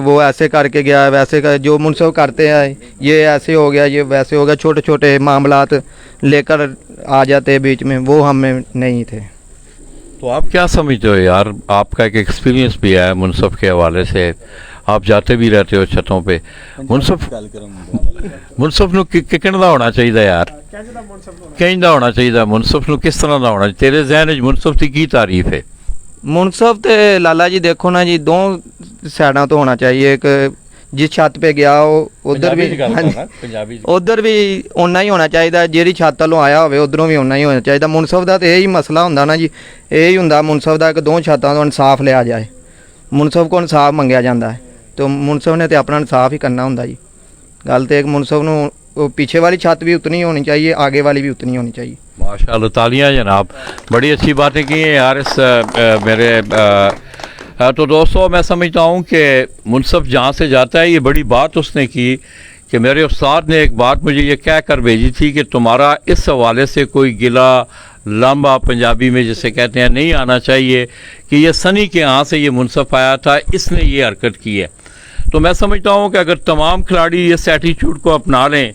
Speaker 5: वो ऐसे करके गया, वैसे का जो मुनसफ करते हैं ये ऐसे हो गया, ये वैसे हो गया, छोटे छोटे मामलात लेकर आ जाते बीच में, वो हमें नहीं थे।
Speaker 1: तो आप क्या समझते हो यार, आपका एक एक्सपीरियंस भी है मुनसफ के हवाले से, आप जाते भी रहते हो छतों पे। मुनसफ ਨੂੰ ਕਿਹਨਾਂ ਦਾ ਹੋਣਾ ਚਾਹੀਦਾ ਯਾਰ? ਕਿਹਦਾ ਹੋਣਾ ਚਾਹੀਦਾ ਮੁਨਸਫ ਨੂੰ? ਕਿਸ ਤਰ੍ਹਾਂ ਦਾ ਹੋਣਾ? ਤੇਰੇ ਜ਼ਿਹਨ ਵਿੱਚ ਮੁਨਸਫ ਦੀ ਕੀ ਤਾਰੀਫ है?
Speaker 5: मुनसफ तो लाला जी देखो ना जी, 2 साइडों तो होना चाहिए। एक जिस छत पे गया हो उधर भी, उधर भी उन्ना ही होना चाहिए, जेड़ी छत वालों आया होवे उधरों भी उन्ना ही होना चाहिए। मुनसफ का तो यही मसला होंदा ना जी, यही होंदा मुनसफ का कि 2 छतों तो इंसाफ लिया जाए, मुनसफ को इंसाफ मंगया जाता है, तो मुनसफ ने तो अपना इंसाफ ही करना होंदा जी। गल तो एक मुनसफ नूं पीछे वाली छत भी उतनी होनी चाहिए, आगे वाली भी उतनी होनी चाहिए।
Speaker 1: माशाल्लाह, तालियां जनाब, बड़ी अच्छी बातें की हैं यार इस मेरे तो दोस्तों मैं समझता हूँ कि मुनसफ जहाँ से जाता है, ये बड़ी बात उसने की कि मेरे उस्ताद ने एक बात मुझे ये कह कर भेजी थी कि तुम्हारा इस हवाले से कोई गिला लांबा, पंजाबी में जिसे कहते हैं, नहीं आना चाहिए कि ये सनी के यहाँ से ये मुनसफ आया था, इसने ये हरकत की है। तो मैं समझता हूँ कि अगर तमाम खिलाड़ी इस एटीट्यूड को अपना लें,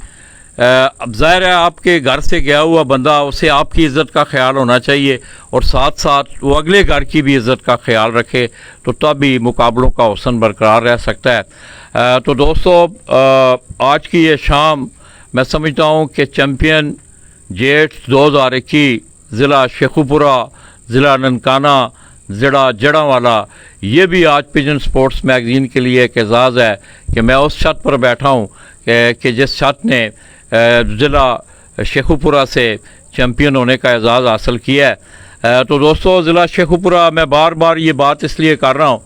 Speaker 1: अब ज़ाहिर है आपके घर से गया हुआ बंदा, उसे आपकी इज़्ज़त का ख्याल होना चाहिए और साथ साथ वो अगले घर की भी इज़्ज़त का ख्याल रखे, तो तब भी मुकाबलों का हुस्न बरकरार रह सकता है। तो दोस्तों आज की ये शाम मैं समझता हूँ कि चैम्पियन जेट 2021 ज़िला शेखुपुरा, ज़िला ननकाना, ज़िला जड़ांवाला, ये भी आज पिजन स्पोर्ट्स मैगज़ीन के लिए एक एजाज़ है कि मैं उस छत पर बैठा हूँ कि जिस छत ने ज़िला शेखुपुरा से चैम्पियन होने का एजाज़ हासिल किया है। तो दोस्तों ज़िला शेखुपुरा, मैं बार बार ये बात इसलिए कर रहा हूँ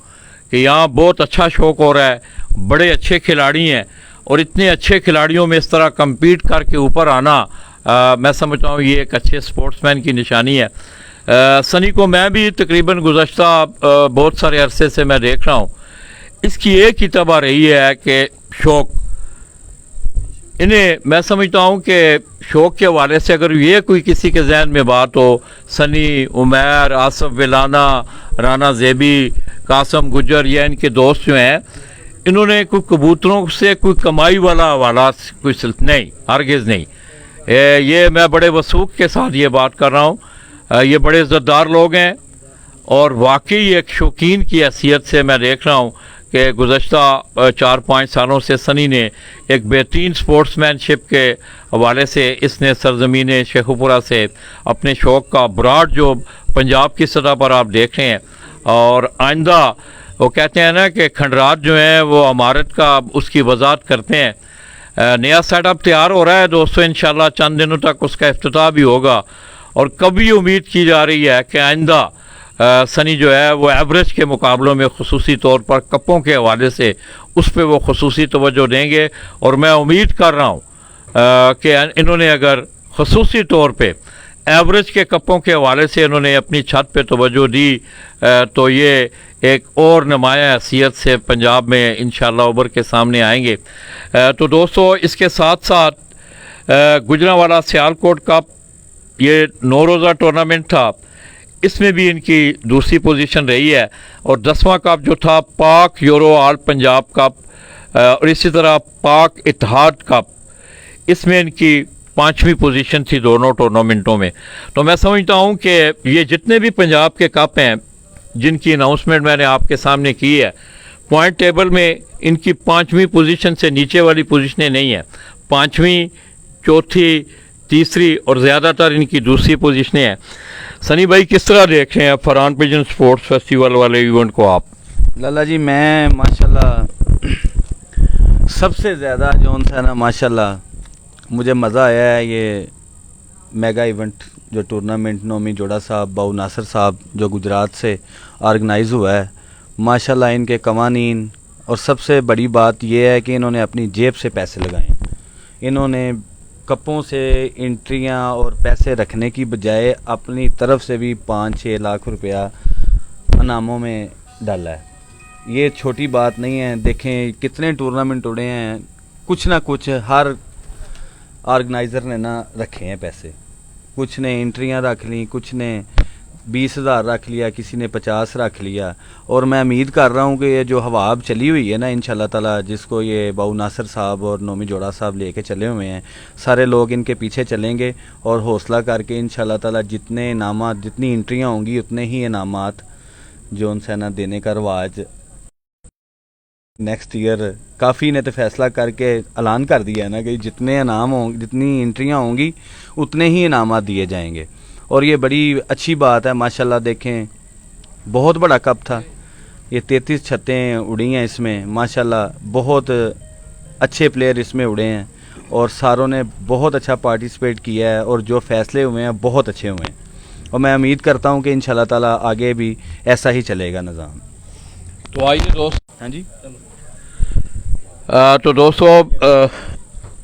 Speaker 1: कि यहाँ बहुत अच्छा शौक़ हो रहा है, बड़े अच्छे खिलाड़ी हैं और इतने अच्छे खिलाड़ियों में इस तरह कम्पीट करके ऊपर आना, मैं समझता हूँ ये एक अच्छे स्पोर्ट्समैन की निशानी है। सनी को मैं भी तकरीबन गुज़श्ता बहुत सारे अरसे से मैं देख रहा हूँ, इसकी एक ही तबाह रही है कि शौक़, इन्हें मैं समझता हूँ कि शौक़ के हवाले से अगर ये कोई किसी के जहन में बात हो, सनी, उमैर, आसफ विलाना, राना ज़ेबी, कासम गुजर, या इनके दोस्त जो हैं, इन्होंने कोई कबूतरों से कोई कमाई वाला हवाला कोई नहीं, हरगिज़ नहीं। ये मैं बड़े वसूख के साथ ये बात कर रहा हूँ, ये बड़े इज़्ज़तदार लोग हैं और वाकई एक शौकीन की हैसियत से मैं देख रहा हूँ कि गुज़श्ता 4-5 सालों से सनी ने एक बेहतरीन स्पोर्ट्समैनशिप के हवाले से इसने सरज़मीन शेखुपुरा से अपने शौक़ का ब्राड जो पंजाब की सतह पर आप देख रहे हैं, और आइंदा वो कहते हैं ना कि खंडरात जो हैं वो इमारत का उसकी वज़ाहत करते हैं। नया सेटअप तैयार हो रहा है दोस्तों, इंशाल्लाह चंद दिनों तक उसका इफ्तिताह भी होगा और कभी उम्मीद की जा रही है कि आइंदा सनी जो है वो एवरेज के मुकाबलों में खसूसी तौर पर कपों के हवाले से उस पर वो खसूसी तवज्जो देंगे। और मैं उम्मीद कर रहा हूँ कि इन्होंने अगर खसूसी तौर पे एवरेज के कपों के हवाले से इन्होंने अपनी छत पे तवज्जो दी तो ये एक और नुमाया हैसियत से पंजाब में इंशाअल्लाह उभर के सामने आएंगे। तो दोस्तों, इसके साथ साथ गुजरांवाला सियालकोट कप ये 9 रोज़ा टूर्नामेंट था, इसमें भी इनकी दूसरी पोजीशन रही है। और 10वां कप जो था पाक यूरो ऑल पंजाब कप और इसी तरह पाक इत्तेहाद कप, इसमें इनकी 5वीं पोजीशन थी दोनों टूर्नामेंटों में। तो मैं समझता हूं कि ये जितने भी पंजाब के कप हैं जिनकी अनाउंसमेंट मैंने आपके सामने की है, पॉइंट टेबल में इनकी 5वीं पोजीशन से नीचे वाली पोजीशनें नहीं हैं। 5वीं, चौथी, तीसरी और ज़्यादातर इनकी दूसरी पोजीशनें हैं। सनी भाई, किस तरह देख रहे हैं फरहान पिजन स्पोर्ट्स फेस्टिवल वाले इवेंट को आप?
Speaker 2: लाला जी, मैं माशाल्लाह सबसे ज़्यादा जो सा ना माशाल्लाह मुझे मज़ा आया है ये मेगा इवेंट जो टूर्नामेंट नोमी जोड़ा साहब बाऊ नासिर साहब जो गुजरात से ऑर्गेनाइज़ हुआ है। माशाल्लाह इनके कवानीन और सबसे बड़ी बात यह है कि इन्होंने अपनी जेब से पैसे लगाए। इन्होंने कपों से एंट्रियां और पैसे रखने की बजाय अपनी तरफ से भी 5-6 लाख रुपया इनामों में डाला है। ये छोटी बात नहीं है। देखें कितने टूर्नामेंट उड़े हैं, कुछ ना कुछ हर ऑर्गेनाइज़र ने ना रखे हैं पैसे। कुछ ने एंट्रियां रख ली, कुछ ने 20,000 रख लिया, किसी ने 50 रख लिया। और मैं उम्मीद कर रहा हूँ कि ये जो हवा अब चली हुई है ना इंशाल्लाह ताला, जिसको ये बाऊ नासिर साहब और नोमी जोड़ा साहब लेके चले हुए हैं, सारे लोग इनके पीछे चलेंगे और हौसला करके इंशाल्लाह ताला जितने इनामात, जितनी एंट्रियाँ होंगी उतने ही इनामात जो उनसे ना देने का रवाज नेक्स्ट ईयर काफ़ी ने तो फैसला करके ऐलान कर दिया है ना कि जितने इनाम होंगे, जितनी एंट्रियाँ होंगी उतने ही इनामात दिए जाएंगे। और ये बड़ी अच्छी बात है माशाल्लाह। देखें बहुत बड़ा कप था, ये 33 छतें उड़ी हैं इसमें माशाल्लाह। बहुत अच्छे प्लेयर इसमें उड़े हैं और सारों ने बहुत अच्छा पार्टिसिपेट किया है और जो फैसले हुए हैं बहुत अच्छे हुए हैं। और मैं उम्मीद करता हूँ कि इंशाल्लाह ताला आगे भी ऐसा ही चलेगा निज़ाम।
Speaker 1: तो आइए दोस्त।
Speaker 2: हाँ जी।
Speaker 1: तो दोस्तों,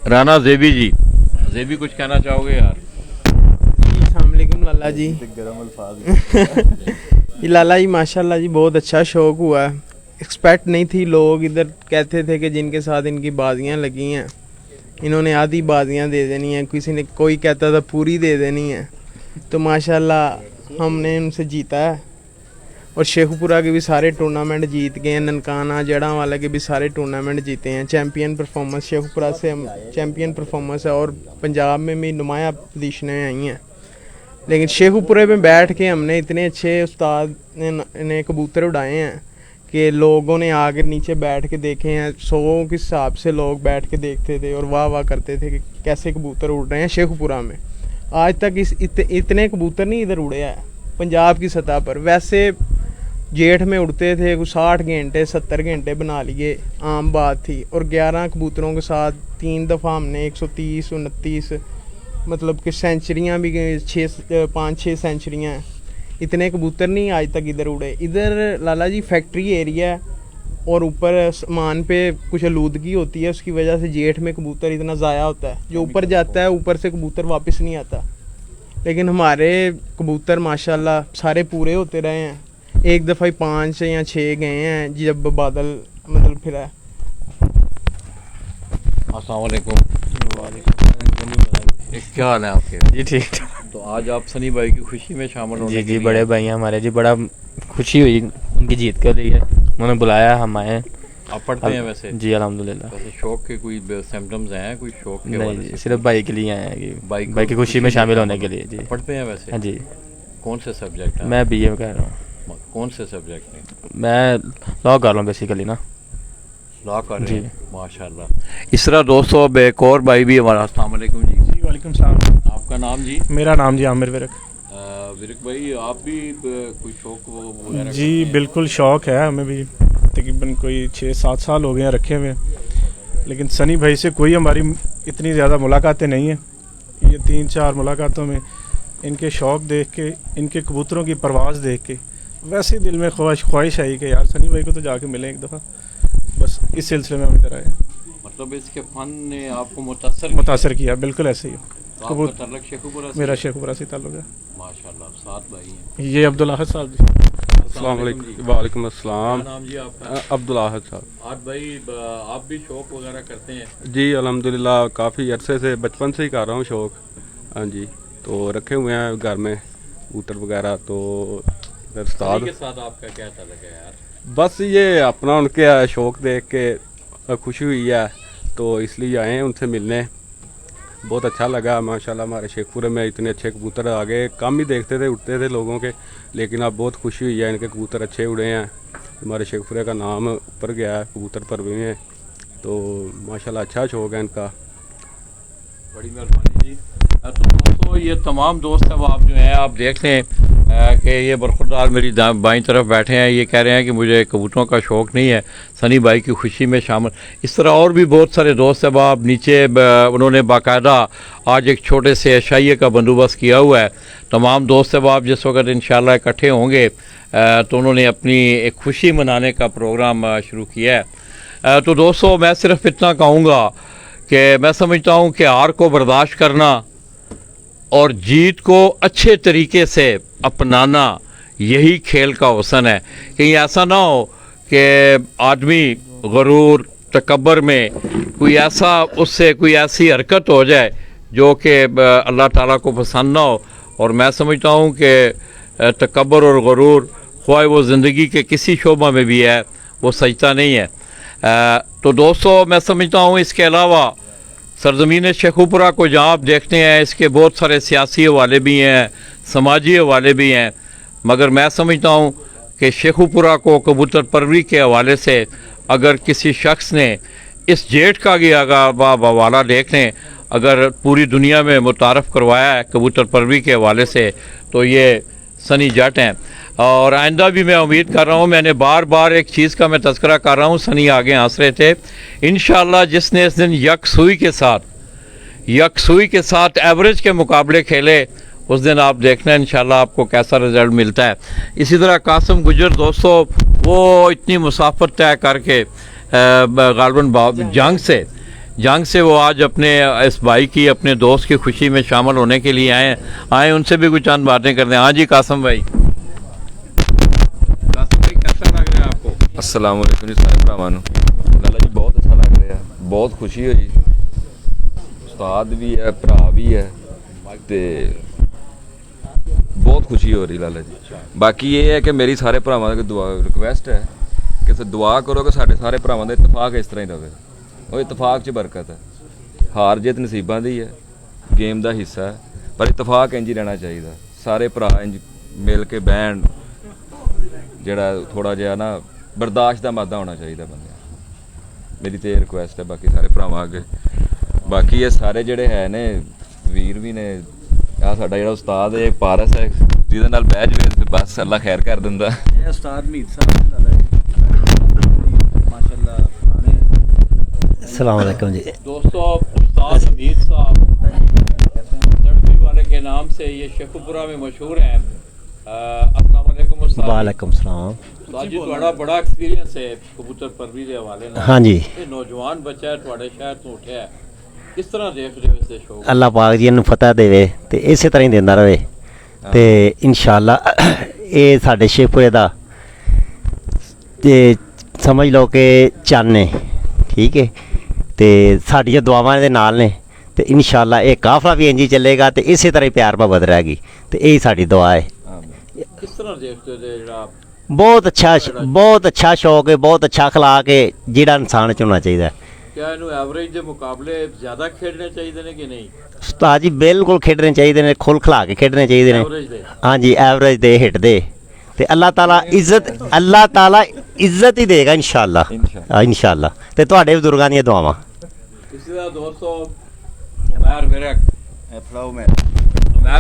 Speaker 1: राना ज़ेबी जी, ज़ेबी कुछ कहना चाहोगे यार?
Speaker 6: अस्सलामुअलैकुम लाला जी। ये लाला जी माशाल्लाह जी बहुत अच्छा शौक हुआ है। एक्सपेक्ट नहीं थी। लोग इधर कहते थे कि जिनके साथ इनकी बाजियां लगी हैं इन्होंने आधी बाजियां दे देनी है, किसी ने कोई कहता था पूरी दे देनी है। तो माशाल्लाह हमने उनसे जीता है और शेखुपुरा के भी सारे टूर्नामेंट जीत गए हैं। ननकाना जड़ांवाला के भी सारे टूर्नामेंट जीते हैं। चैम्पियन परफॉर्मेंस शेखुपुरा से हम चैम्पियन परफॉर्मेंस है और पंजाब में भी नुमाया पोजीशनें आई हैं। लेकिन शेखुपुरे में बैठ के हमने इतने अच्छे उस्ताद ने कबूतर उड़ाए हैं कि लोगों ने आकर नीचे बैठ के देखे हैं। 100 के हिसाब से लोग बैठ के देखते थे और वाह वाह करते थे कि कैसे कबूतर उड़ रहे हैं शेखुपुरा में। आज तक इतने कबूतर नहीं इधर उड़े हैं पंजाब की सतह पर। वैसे जेठ में उड़ते थे, कुछ 60 घंटे 70 घंटे बना लिए, आम बात थी। और 11 कबूतरों के साथ 3 दफ़ा हमने 130, 29 मतलब कि सेंचुरियाँ भी 5-6 सेंचुरियाँ हैं। इतने कबूतर नहीं आज तक इधर उड़े। इधर लाला जी फैक्ट्री एरिया है और ऊपर आसमान पे कुछ आलूदगी होती है, उसकी वजह से जेठ में कबूतर इतना ज़ाया होता है। जो ऊपर जाता है ऊपर से कबूतर वापस नहीं आता। लेकिन हमारे कबूतर माशाल्लाह सारे पूरे होते रहे हैं। एक दफ़ा ही 5 या 6 गए हैं जब बादल मतलब फिरा।
Speaker 1: अस्सलाम वालेकुम। क्या हाल है आपके?
Speaker 7: जी ठीक।
Speaker 1: तो आज आप सनी भाई की खुशी में शामिल होने
Speaker 7: जी बड़े भाई हैं हमारे जी, बड़ा खुशी हुई उनकी जीत के लिए। उन्होंने बुलाया, हम आए।
Speaker 1: आप पढ़ते हैं वैसे?
Speaker 7: जी अल्हम्दुलिल्लाह।
Speaker 1: वैसे शौक के कोई सिम्टम्स हैं? कोई शौक के?
Speaker 7: नहीं जी, सिर्फ भाई के लिए आए हैं कि
Speaker 1: भाई
Speaker 7: की खुशी में शामिल होने के लिए। जी
Speaker 1: पढ़ते हैं वैसे?
Speaker 7: हाँ जी।
Speaker 1: कौन से सब्जेक्ट?
Speaker 7: मैं BA कर रहा हूँ।
Speaker 1: कौन से सब्जेक्ट में?
Speaker 7: मैं लॉ कर रहा हूँ बेसिकली ना।
Speaker 1: लॉ कर रहे
Speaker 7: जी
Speaker 1: हैं, माशाल्लाह। इस तरह दोस्तों अब एक और भाई भी हमारा। अस्सलाम वालेकुम जी।
Speaker 8: जी वालेकुम सलाम।
Speaker 1: आपका नाम जी?
Speaker 8: मेरा नाम जी आमिर विरक।
Speaker 1: विरक भाई, आप भी कोई शौक वगैरह?
Speaker 8: जी बिल्कुल शौक़ है हमें भी। तकरीबन कोई 6-7 साल हो गए हैं रखे हुए। लेकिन सनी भाई से कोई हमारी इतनी ज़्यादा मुलाकातें नहीं हैं। ये 3-4 मुलाकातों में इनके शौक़ देख के, इनके कबूतरों की परवाज़ देख के वैसे ही दिल में ख्वाहिश आई कि यार सनी भाई को तो जाके मिलें एक दफ़ा। बस इस सिलसिले में हम इधर आए।
Speaker 1: मतलब इसके फन ने आपको
Speaker 8: मुतासर किया, बिल्कुल ऐसे ही।
Speaker 1: तो आपका ताल्लुक शेखुपुरा से?
Speaker 8: मेरा शेखुपुरा से ताल्लुक है।
Speaker 1: माशाल्लाह, सात भाई हैं।
Speaker 8: ये अब्दुल अहद साहब जी।
Speaker 1: अस्सलाम वालेकुम।
Speaker 9: वालेकुम अस्सलाम।
Speaker 1: क्या नाम जी आपका?
Speaker 9: अब्दुल अहद साहब।
Speaker 1: आज भाई आप भी शौक वगैरह करते हैं?
Speaker 9: जी अल्हम्दुलिल्लाह, काफ़ी अरसे से, बचपन से ही कर रहा हूँ शौक़। हाँ जी, तो रखे हुए हैं घर में कबूतर वगैरह। तो उस्ताद
Speaker 1: के साथ आपका क्या ताल्लुक है यार?
Speaker 9: बस ये अपना उनके शौक़ देख के खुशी हुई है, तो इसलिए आए हैं उनसे मिलने। बहुत अच्छा लगा माशाल्लाह। हमारे शेखपुरे में इतने अच्छे कबूतर आगे कम ही देखते थे, उड़ते थे लोगों के, लेकिन अब बहुत खुशी हुई है, इनके कबूतर अच्छे उड़े हैं। हमारे शेखपुरे का नाम ऊपर गया है कबूतर परवी में। तो माशाल्लाह अच्छा शौक़ है इनका।
Speaker 1: बड़ी मेहरबानी जी। तो दोस्तों, ये तमाम दोस्त अब आप जो हैं आप देख लें कि ये बरखुरदार मेरी बाईं तरफ बैठे हैं। ये कह रहे हैं कि मुझे कबूतरों का शौक़ नहीं है, सनी भाई की खुशी में शामिल। इस तरह और भी बहुत सारे दोस्त अब आप नीचे उन्होंने बाकायदा आज एक छोटे से एशाइये का बंदोबस्त किया हुआ है। तमाम दोस्त अब आप जिस वक्त इंशाल्लाह इकट्ठे होंगे तो उन्होंने अपनी एक खुशी मनाने का प्रोग्राम शुरू किया है। तो दोस्तों, मैं सिर्फ इतना कहूँगा कि मैं समझता हूँ कि हार को बर्दाश्त करना और जीत को अच्छे तरीके से अपनाना, यही खेल का हुस्न है। कहीं ऐसा ना हो कि आदमी गरूर तकब्बर में कोई ऐसा, उससे कोई ऐसी हरकत हो जाए जो कि अल्लाह ताला को पसंद ना हो। और मैं समझता हूँ कि तकब्बर और गरूर ख्वाह वो ज़िंदगी के किसी शोबा में भी है, वो सजता नहीं है। तो दोस्तों, मैं समझता हूँ इसके अलावा सरज़मीन शेखुपुरा को जहाँ आप देखते हैं, इसके बहुत सारे सियासी हवाले भी हैं, समाजी हवाले भी हैं, मगर मैं समझता हूँ कि शेखुपुरा को कबूतर परवरी के हवाले से अगर किसी शख्स ने इस जेठ का भी हवाला देख लें, अगर पूरी दुनिया में मुतारफ़ करवाया है कबूतर परवरी के हवाले से, तो ये सनी जट हैं। और आइंदा भी मैं उम्मीद कर रहा हूँ, मैंने बार बार एक चीज़ का मैं तज़किरा कर रहा हूँ, सनी आगे हंस रहे थे, इंशाअल्लाह जिसने इस दिन यकसुई के साथ एवरेज के मुकाबले खेले, उस दिन आप देखना इंशाअल्लाह आपको कैसा रिज़ल्ट मिलता है। इसी तरह कासिम गुजर दोस्तों, वो इतनी मुसाफत तय करके गालबन जंग से वो आज अपने इस भाई की, अपने दोस्त की खुशी में शामिल होने के लिए आए उनसे भी कुछ चंद बातें करते हैं। हाँ जी कासिम भाई, कैसा लग रहा है आपको?
Speaker 4: अस्सलाम वालेकुम जी सारे भरावां नूं। लाला जी बहुत अच्छा लग रहा है, बहुत खुशी हुई। उस्ताद भी है, भरा भी है, ते बहुत खुशी हो रही लाला जी। बाकी ये है कि मेरी सारे भरावां दी दुआ रिक्वेस्ट है कि दुआ करो कि साडे सारे भरावां दा इत्तफाक इस तरह ही रहे। और इत्तफाक च बरकत है। हार जित नसीबां दी है, गेम दा हिस्सा है, पर इत्तफाक इंज ही रहना चाहिए। सारे भरा इंज मिल के बहन, ਜਿਹੜਾ थोड़ा ਜਿਹਾ ना बर्दाश्त का मादा होना चाहिए बंदे। मेरी तो ये रिक्वेस्ट है बाकी सारे भरावां अगे। बाकी ये सारे ਜਿਹੜੇ है ने वीर भी ने, आ साडा ਜਿਹੜਾ उस्ताद है पारस है, ਜਿਹਦੇ ਨਾਲ ਬਹਿ ਜਵੇ ਤੇ बस अल्लाह खैर कर दिंदा।
Speaker 2: ये उस्ताद मीर साहब माशाल्लाह। अस्सलाम वालेकुम जी
Speaker 1: दोस्तों, उस्ताद हमीद साहब तड़पी वाले के नाम से ये शेखुपुरा में मशहूर हैं। अस्सलाम वालेकुम उस्ताद।
Speaker 2: वालेकुम सलाम।
Speaker 1: उस्ताद जी, ਤੁਹਾਡਾ ਬੜਾ ਐਕਸਪੀਰੀਅੰਸ ਹੈ ਕਬੂਤਰ ਪਰਵਰੀ ਦੇ ਹਵਾਲੇ ਨਾਲ।
Speaker 2: हाँ जी,
Speaker 1: ਇਹ ਨੌਜਵਾਨ ਬੱਚਾ ਹੈ, ਤੁਹਾਡੇ ਸ਼ਹਿਰ ਤੋਂ ਉੱਠਿਆ ਹੈ, ਕਿਸ ਤਰ੍ਹਾਂ ਦੇਖਦੇ ਹੋ ਇਸ ਸ਼ੌਕ?
Speaker 2: ਅੱਲਾਹ ਪਾਕ ਜੀ ਇਹਨੂੰ ਫਤਿਹ ਦੇਵੇ ਤੇ ਇਸੇ ਤਰ੍ਹਾਂ ਹੀ ਦਿੰਦਾ ਰਹੇ ਤੇ ਇਨਸ਼ਾਅੱਲਾ ਇਹ ਸਾਡੇ ਸ਼ੇਖਪੁਰੇ ਦਾ ਤੇ ਸਮਝ ਲਓ ਕਿ ਚੰਨ ਹੈ, ਠੀਕ ਹੈ, ਤੇ ਸਾਡੀਆਂ ਦੁਆਵਾਂ ਦੇ ਨਾਲ ਨੇ ਤੇ ਇਨਸ਼ਾਅੱਲਾ ਇਹ ਕਾਫਲਾ ਵੀ ਇੰਜ ਹੀ ਚੱਲੇਗਾ ਤੇ ਇਸੇ ਤਰ੍ਹਾਂ ਹੀ ਪਿਆਰ ਮੁਹੱਬਤ ਰਹੇਗੀ ਤੇ ਇਹ ਸਾਡੀ ਦੁਆ ਹੈ।
Speaker 1: ਕਿਸ ਤਰ੍ਹਾਂ ਦੇਖਦੇ ਹੋ ਜਿਹੜਾ
Speaker 2: ਬਹੁਤ ਅੱਛਾ ਸ਼ੌਕ ਹੈ, ਬਹੁਤ ਅੱਛਾ ਅਖਲਾਕ ਹੈ ਜਿਹੜਾ ਇਨਸਾਨ 'ਚ ਹੋਣਾ ਚਾਹੀਦਾ ਹੈ।
Speaker 1: ਕਿਆ ਇਹਨੂੰ ਐਵਰੇਜ ਦੇ ਮੁਕਾਬਲੇ ਜ਼ਿਆਦਾ ਖੇਡਣੇ ਚਾਹੀਦੇ ਨੇ ਕਿ ਨਹੀਂ?
Speaker 2: ਉਸਤਾਦ ਜੀ ਬਿਲਕੁਲ ਖੇਡਣੇ ਚਾਹੀਦੇ ਨੇ, ਖੁੱਲ ਖਲਾ ਕੇ ਖੇਡਣੇ ਚਾਹੀਦੇ ਨੇ।
Speaker 1: ਐਵਰੇਜ ਦੇ?
Speaker 2: ਹਾਂਜੀ, ਐਵਰੇਜ ਦੇ, ਹਿੱਟ ਦੇ, ਤੇ ਅੱਲਾਹ ਤਾਲਾ ਇੱਜ਼ਤ ਹੀ ਦੇਗਾ इंशाअल्लाह। इंशाअल्लाह ਤੇ ਤੁਹਾਡੇ ਬਜ਼ੁਰਗਾਂ ਦੀਆਂ ਦੁਆਵਾਂ।
Speaker 1: इसी तरह दोस्तों उमैर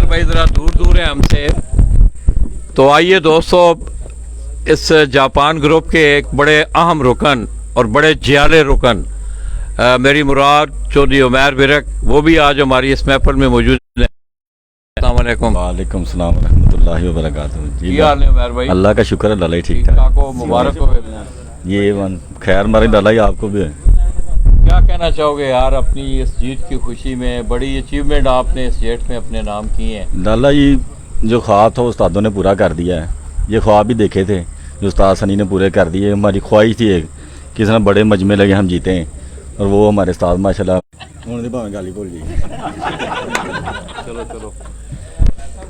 Speaker 1: भाई ज़रा दूर है हमसे, तो आइए दोस्तों इस जापान ग्रुप के एक बड़े अहम रुकन और बड़े जियाले रुकन मेरी मुराद चौधरी उमैर बिरक, वो भी आज हमारी इस महफिल में मौजूद है। अस्सलाम वालेकुम।
Speaker 10: वालेकुम सलाम रहमतुल्लाहि व बरकातहू। जी
Speaker 1: क्या हाल है उमर भाई?
Speaker 10: अल्लाह का शुक्र है लाला जी ठीक
Speaker 1: ठीक
Speaker 10: ठाक।
Speaker 1: ठाक हो, मुबारक हो।
Speaker 10: ये वन खैर मारे लाला जी आपको भी है।
Speaker 1: क्या कहना चाहोगे यार अपनी इस जीत की खुशी में? बड़ी अचीवमेंट आपने इस जेट में अपने नाम की है।
Speaker 10: लाला जी जो ख्वाब था उस्तादों ने पूरा कर दिया है। ये ख्वाब भी देखे थे जो उस्ताद सनी ने पूरे कर दिए। हमारी ख्वाहिश थी एक किस तरह बड़े मजमे लगे हम जीते हैं, और वो हमारे उस्ताद माशाल्लाह उन्होंने भावें गाली बोल दी।
Speaker 1: चलो चलो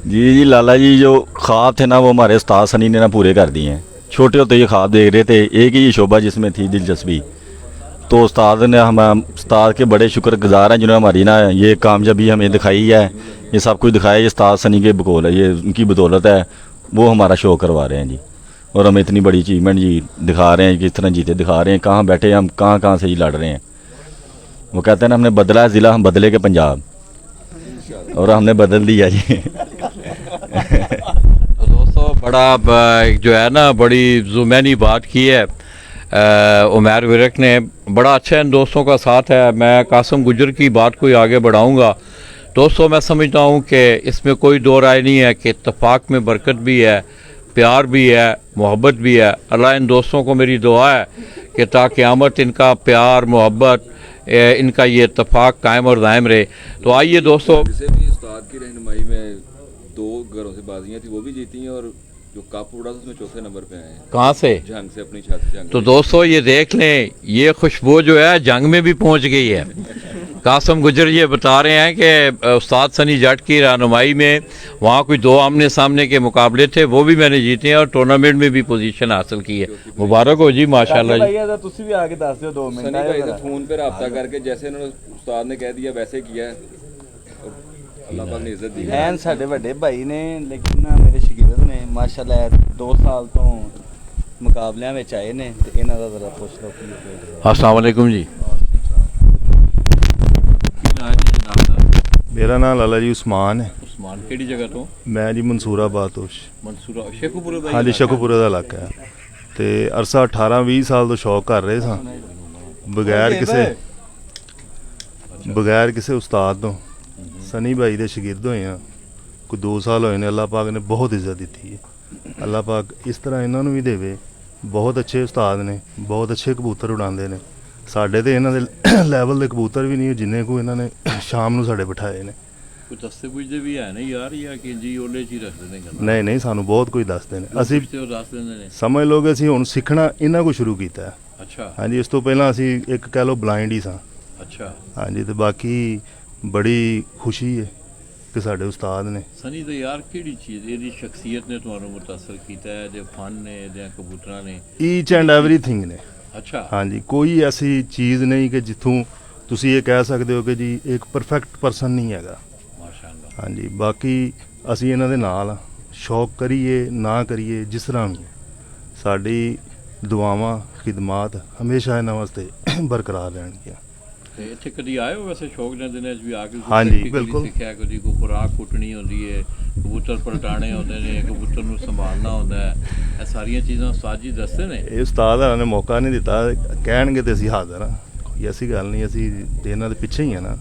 Speaker 10: जी लाला जी जो ख्वाब थे ना वो हमारे उस्ताद सनी ने ना पूरे कर दिए हैं। छोटे होते ये ख्वाब देख रहे थे, एक ही शोभा जिसमें थी दिलचस्पी, तो उस्ताद ने हम उस्ताद के बड़े शुक्रगुजार हैं जिन्होंने हमारी ना ये कामयाबी हमें दिखाई है। ये सब कुछ दिखाया ये उस्ताद सनी के बकौल है, ये उनकी बदौलत है। वो हमारा शो करवा रहे हैं जी, और हमें इतनी बड़ी अचीवमेंट जी दिखा रहे हैं, किस तरह जीते दिखा रहे हैं। कहाँ बैठे हम कहाँ से जी लड़ रहे हैं। वो कहते हैं ना हमने बदला है ज़िला, हम बदले के पंजाब, और हमने बदल दिया जी।
Speaker 1: तो दोस्तों बड़ा जो है ना बड़ी जुमैनी बात की है उमर विरक ने। बड़ा अच्छा इन दोस्तों का साथ है। मैं कासिम गुजर की बात को आगे बढ़ाऊंगा। दोस्तों मैं समझता हूँ कि इसमें कोई दो राय नहीं है कि इत्तेफाक में बरकत भी है, प्यार भी है, मोहब्बत भी है। अल्लाह इन दोस्तों को मेरी दुआ है कि ताकि क़यामत इनका प्यार मोहब्बत इनका ये इत्तेफाक कायम और दायम रहे। तो आइए दोस्तों,
Speaker 4: वैसे भी उस्ताद की रहनुमाई में 2 घरों से बाजियां थी, वो भी जीती हैं, और जो कप उड़ा था उसमें चौथे नंबर पे आए हैं।
Speaker 1: कहाँ से?
Speaker 4: जंग से, अपनी छत जंग।
Speaker 1: तो दोस्तों ये देख लें, ये खुशबू जो है जंग में भी पहुंच गई है। कासिम गुजर ये बता रहे हैं कि उस्ताद सनी जट की रहनुमाई में वहाँ कोई 2 आमने सामने के मुकाबले थे, वो भी मैंने जीते हैं और टूर्नामेंट में भी पोजीशन हासिल की है। मुबारक हो जी, माशाल्लाह जी।
Speaker 2: तुसी भी आके दस दो 2 मिनट।
Speaker 4: सनी भाई से फोन पे रब्ता करके जैसे उन्होंने उस्ताद ने कह दिया वैसे किया है, और अल्लाह पाक ने इज्जत दी है।
Speaker 2: ਐਨ ਸਾਡੇ ਵੱਡੇ ਭਾਈ ਨੇ, ਲੇਕਿਨ ਨਾ ਮੇਰੇ ਸ਼ਾਗਿਰਦ ਨੇ ਮਾਸ਼ਾਅੱਲਾ 2 ਸਾਲ ਤੋਂ ਮੁਕਾਬਲਿਆਂ ਵਿੱਚ ਆਏ ਨੇ, ਤੇ ਇਹਨਾਂ ਦਾ ਜ਼ਰਾ ਪੁੱਛ ਲਓ ਕੀ ਹੈ।
Speaker 1: अस्सलाम वालेकुम जी।
Speaker 8: मेरा नाम लाला जी उस्मान है।
Speaker 1: उस्मान केड़ी जगह तो?
Speaker 8: मैं जी मंसूराबाद तो
Speaker 1: मंसूरा शेखुपुर दा?
Speaker 8: हाँ जी शेखुपुरे ਦਾ ਇਲਾਕਾ ਹੈ। ਤੇ ਅਰਸਾ 18-20 ਸਾਲ ਤੋਂ ਸ਼ੌਕ ਕਰ ਰਹੇ ਸਾਂ ਬਗੈਰ ਕਿਸੇ ਉਸਤਾਦ ਤੋਂ। ਸਨੀ ਭਾਈ ਦੇ ਸ਼ਾਗਿਰਦ ਹੋਏ ਆ, ਕੋਈ 2 ਸਾਲ ਹੋਏ ਨੇ। ਅੱਲਾਹ ਪਾਕ ਨੇ ਬਹੁਤ ਇੱਜ਼ਤ ਦਿੱਤੀ ਹੈ। ਅੱਲਾਹ ਪਾਕ ਇਸ ਤਰ੍ਹਾਂ ਇਹਨਾਂ ਨੂੰ ਵੀ ਦੇਵੇ। ਬਹੁਤ ਅੱਛੇ ਉਸਤਾਦ ਨੇ, ਬਹੁਤ ਅੱਛੇ ਕਬੂਤਰ ਉਡਾਉਂਦੇ ਨੇ। ਸਾਡੇ ਤੇ ਇਹਨਾਂ ਦੇ ਲੈਵਲ ਦੇ ਕਬੂਤਰ ਵੀ ਨਹੀਂ ਜਿੰਨੇ ਕੋ ਇਹਨਾਂ ਨੇ ਸ਼ਾਮ ਨੂੰ ਸਾਡੇ ਬਿਠਾਏ ਨੇ।
Speaker 1: ਕੋਈ ਦੱਸਦੇ ਪੁੱਛਦੇ ਵੀ ਹੈ ਨਹੀਂ ਯਾਰ, ਜਾਂ ਕਿ ਜੀ ਉਹਲੇ ਚ ਹੀ ਰੱਖਦੇ ਨੇ ਗੱਲ?
Speaker 8: ਨਹੀਂ ਸਾਨੂੰ ਬਹੁਤ ਕੁਝ ਦੱਸਦੇ ਨੇ। ਅਸੀਂ
Speaker 1: ਦੱਸ ਦਿੰਦੇ ਨੇ,
Speaker 8: ਸਮਝ ਲਓ ਕਿ ਅਸੀਂ ਹੁਣ ਸਿੱਖਣਾ ਇਹਨਾਂ ਕੋ ਸ਼ੁਰੂ ਕੀਤਾ ਹੈ।
Speaker 1: ਅੱਛਾ
Speaker 8: ਹਾਂਜੀ, ਇਸ ਤੋਂ ਪਹਿਲਾਂ ਅਸੀਂ ਇੱਕ ਕਹਿ ਲਓ ਬਲਾਈਂਡ ਹੀ ਸਾਂ।
Speaker 1: ਅੱਛਾ
Speaker 8: ਹਾਂਜੀ, ਤੇ ਬਾਕੀ ਬੜੀ ਖੁਸ਼ੀ ਹੈ ਕਿ ਸਾਡੇ ਉਸਤਾਦ ਨੇ।
Speaker 1: ਸਨੀ ਤਾਂ ਯਾਰ ਕਿਹੜੀ ਚੀਜ਼ ਇਹਦੀ ਸ਼ਖਸੀਅਤ ਨੇ ਤੁਹਾਨੂੰ ਮੁਤਾਸਰ ਕੀਤਾ ਹੈ? ਇਹਦੇ ਫਨ ਨੇ, ਇਹਦੇ ਕਬੂਤਰਾਂ ਨੇ,
Speaker 8: ਈਚ ਐਂਡ ਐਵਰੀਥਿੰਗ ਨੇ।
Speaker 1: ਅੱਛਾ
Speaker 8: ਹਾਂਜੀ, ਕੋਈ ਐਸੀ ਚੀਜ਼ ਨਹੀਂ ਕਿ ਜਿੱਥੋਂ ਤੁਸੀਂ ਇਹ ਕਹਿ ਸਕਦੇ ਹੋ ਕਿ ਜੀ ਇੱਕ ਪਰਫੈਕਟ ਪਰਸਨ ਨਹੀਂ ਹੈਗਾ।
Speaker 1: ਮਾਸ਼ਾਅੱਲਾ।
Speaker 8: ਹਾਂਜੀ, ਬਾਕੀ ਅਸੀਂ ਇਹਨਾਂ ਦੇ ਨਾਲ ਸ਼ੌਕ ਕਰੀਏ ਨਾ ਕਰੀਏ, ਜਿਸ ਤਰ੍ਹਾਂ ਵੀ ਸਾਡੀ ਦੁਆਵਾਂ ਖਿਦਮਾਤ ਹਮੇਸ਼ਾ ਇਹਨਾਂ ਵਾਸਤੇ ਬਰਕਰਾਰ ਰਹਿਣਗੀਆਂ।
Speaker 1: ਤੇ ਇੱਥੇ ਕਦੀ ਆਏ ਹੋ ਵੈਸੇ ਸ਼ੌਕ ਦੇ ਦਿਨਾਂ 'ਚ ਵੀ ਆ ਕੇ?
Speaker 8: ਹਾਂਜੀ, ਬਿਲਕੁਲ।
Speaker 1: ਸਿੱਖਿਆ ਕਦੀ ਕੋਈ ਖੁਰਾਕ ਕੁੱਟਣੀ ਹੁੰਦੀ ਹੈ, ਕਬੂਤਰ ਪਲਟਾਣੇ ਹੁੰਦੇ ਨੇ, ਕਬੂਤਰ ਨੂੰ ਸੰਭਾਲਣਾ ਹੁੰਦਾ ਹੈ, ਇਹ ਸਾਰੀਆਂ ਚੀਜ਼ਾਂ ਉਸਤਾਦ ਜੀ ਦੱਸਦੇ ਨੇ?
Speaker 8: ਇਹ ਉਸਤਾਦ ਹਰਾਂ ਨੇ ਮੌਕਾ ਨਹੀਂ ਦਿੱਤਾ, ਕਹਿਣਗੇ ਤੇ ਅਸੀਂ ਹਾਜ਼ਰ ਹਾਂ। ਕੋਈ ਐਸੀ ਗੱਲ ਨਹੀਂ, ਅਸੀਂ ਇਹਨਾਂ ਦੇ ਪਿੱਛੇ ਹੀ ਆ ਨਾ।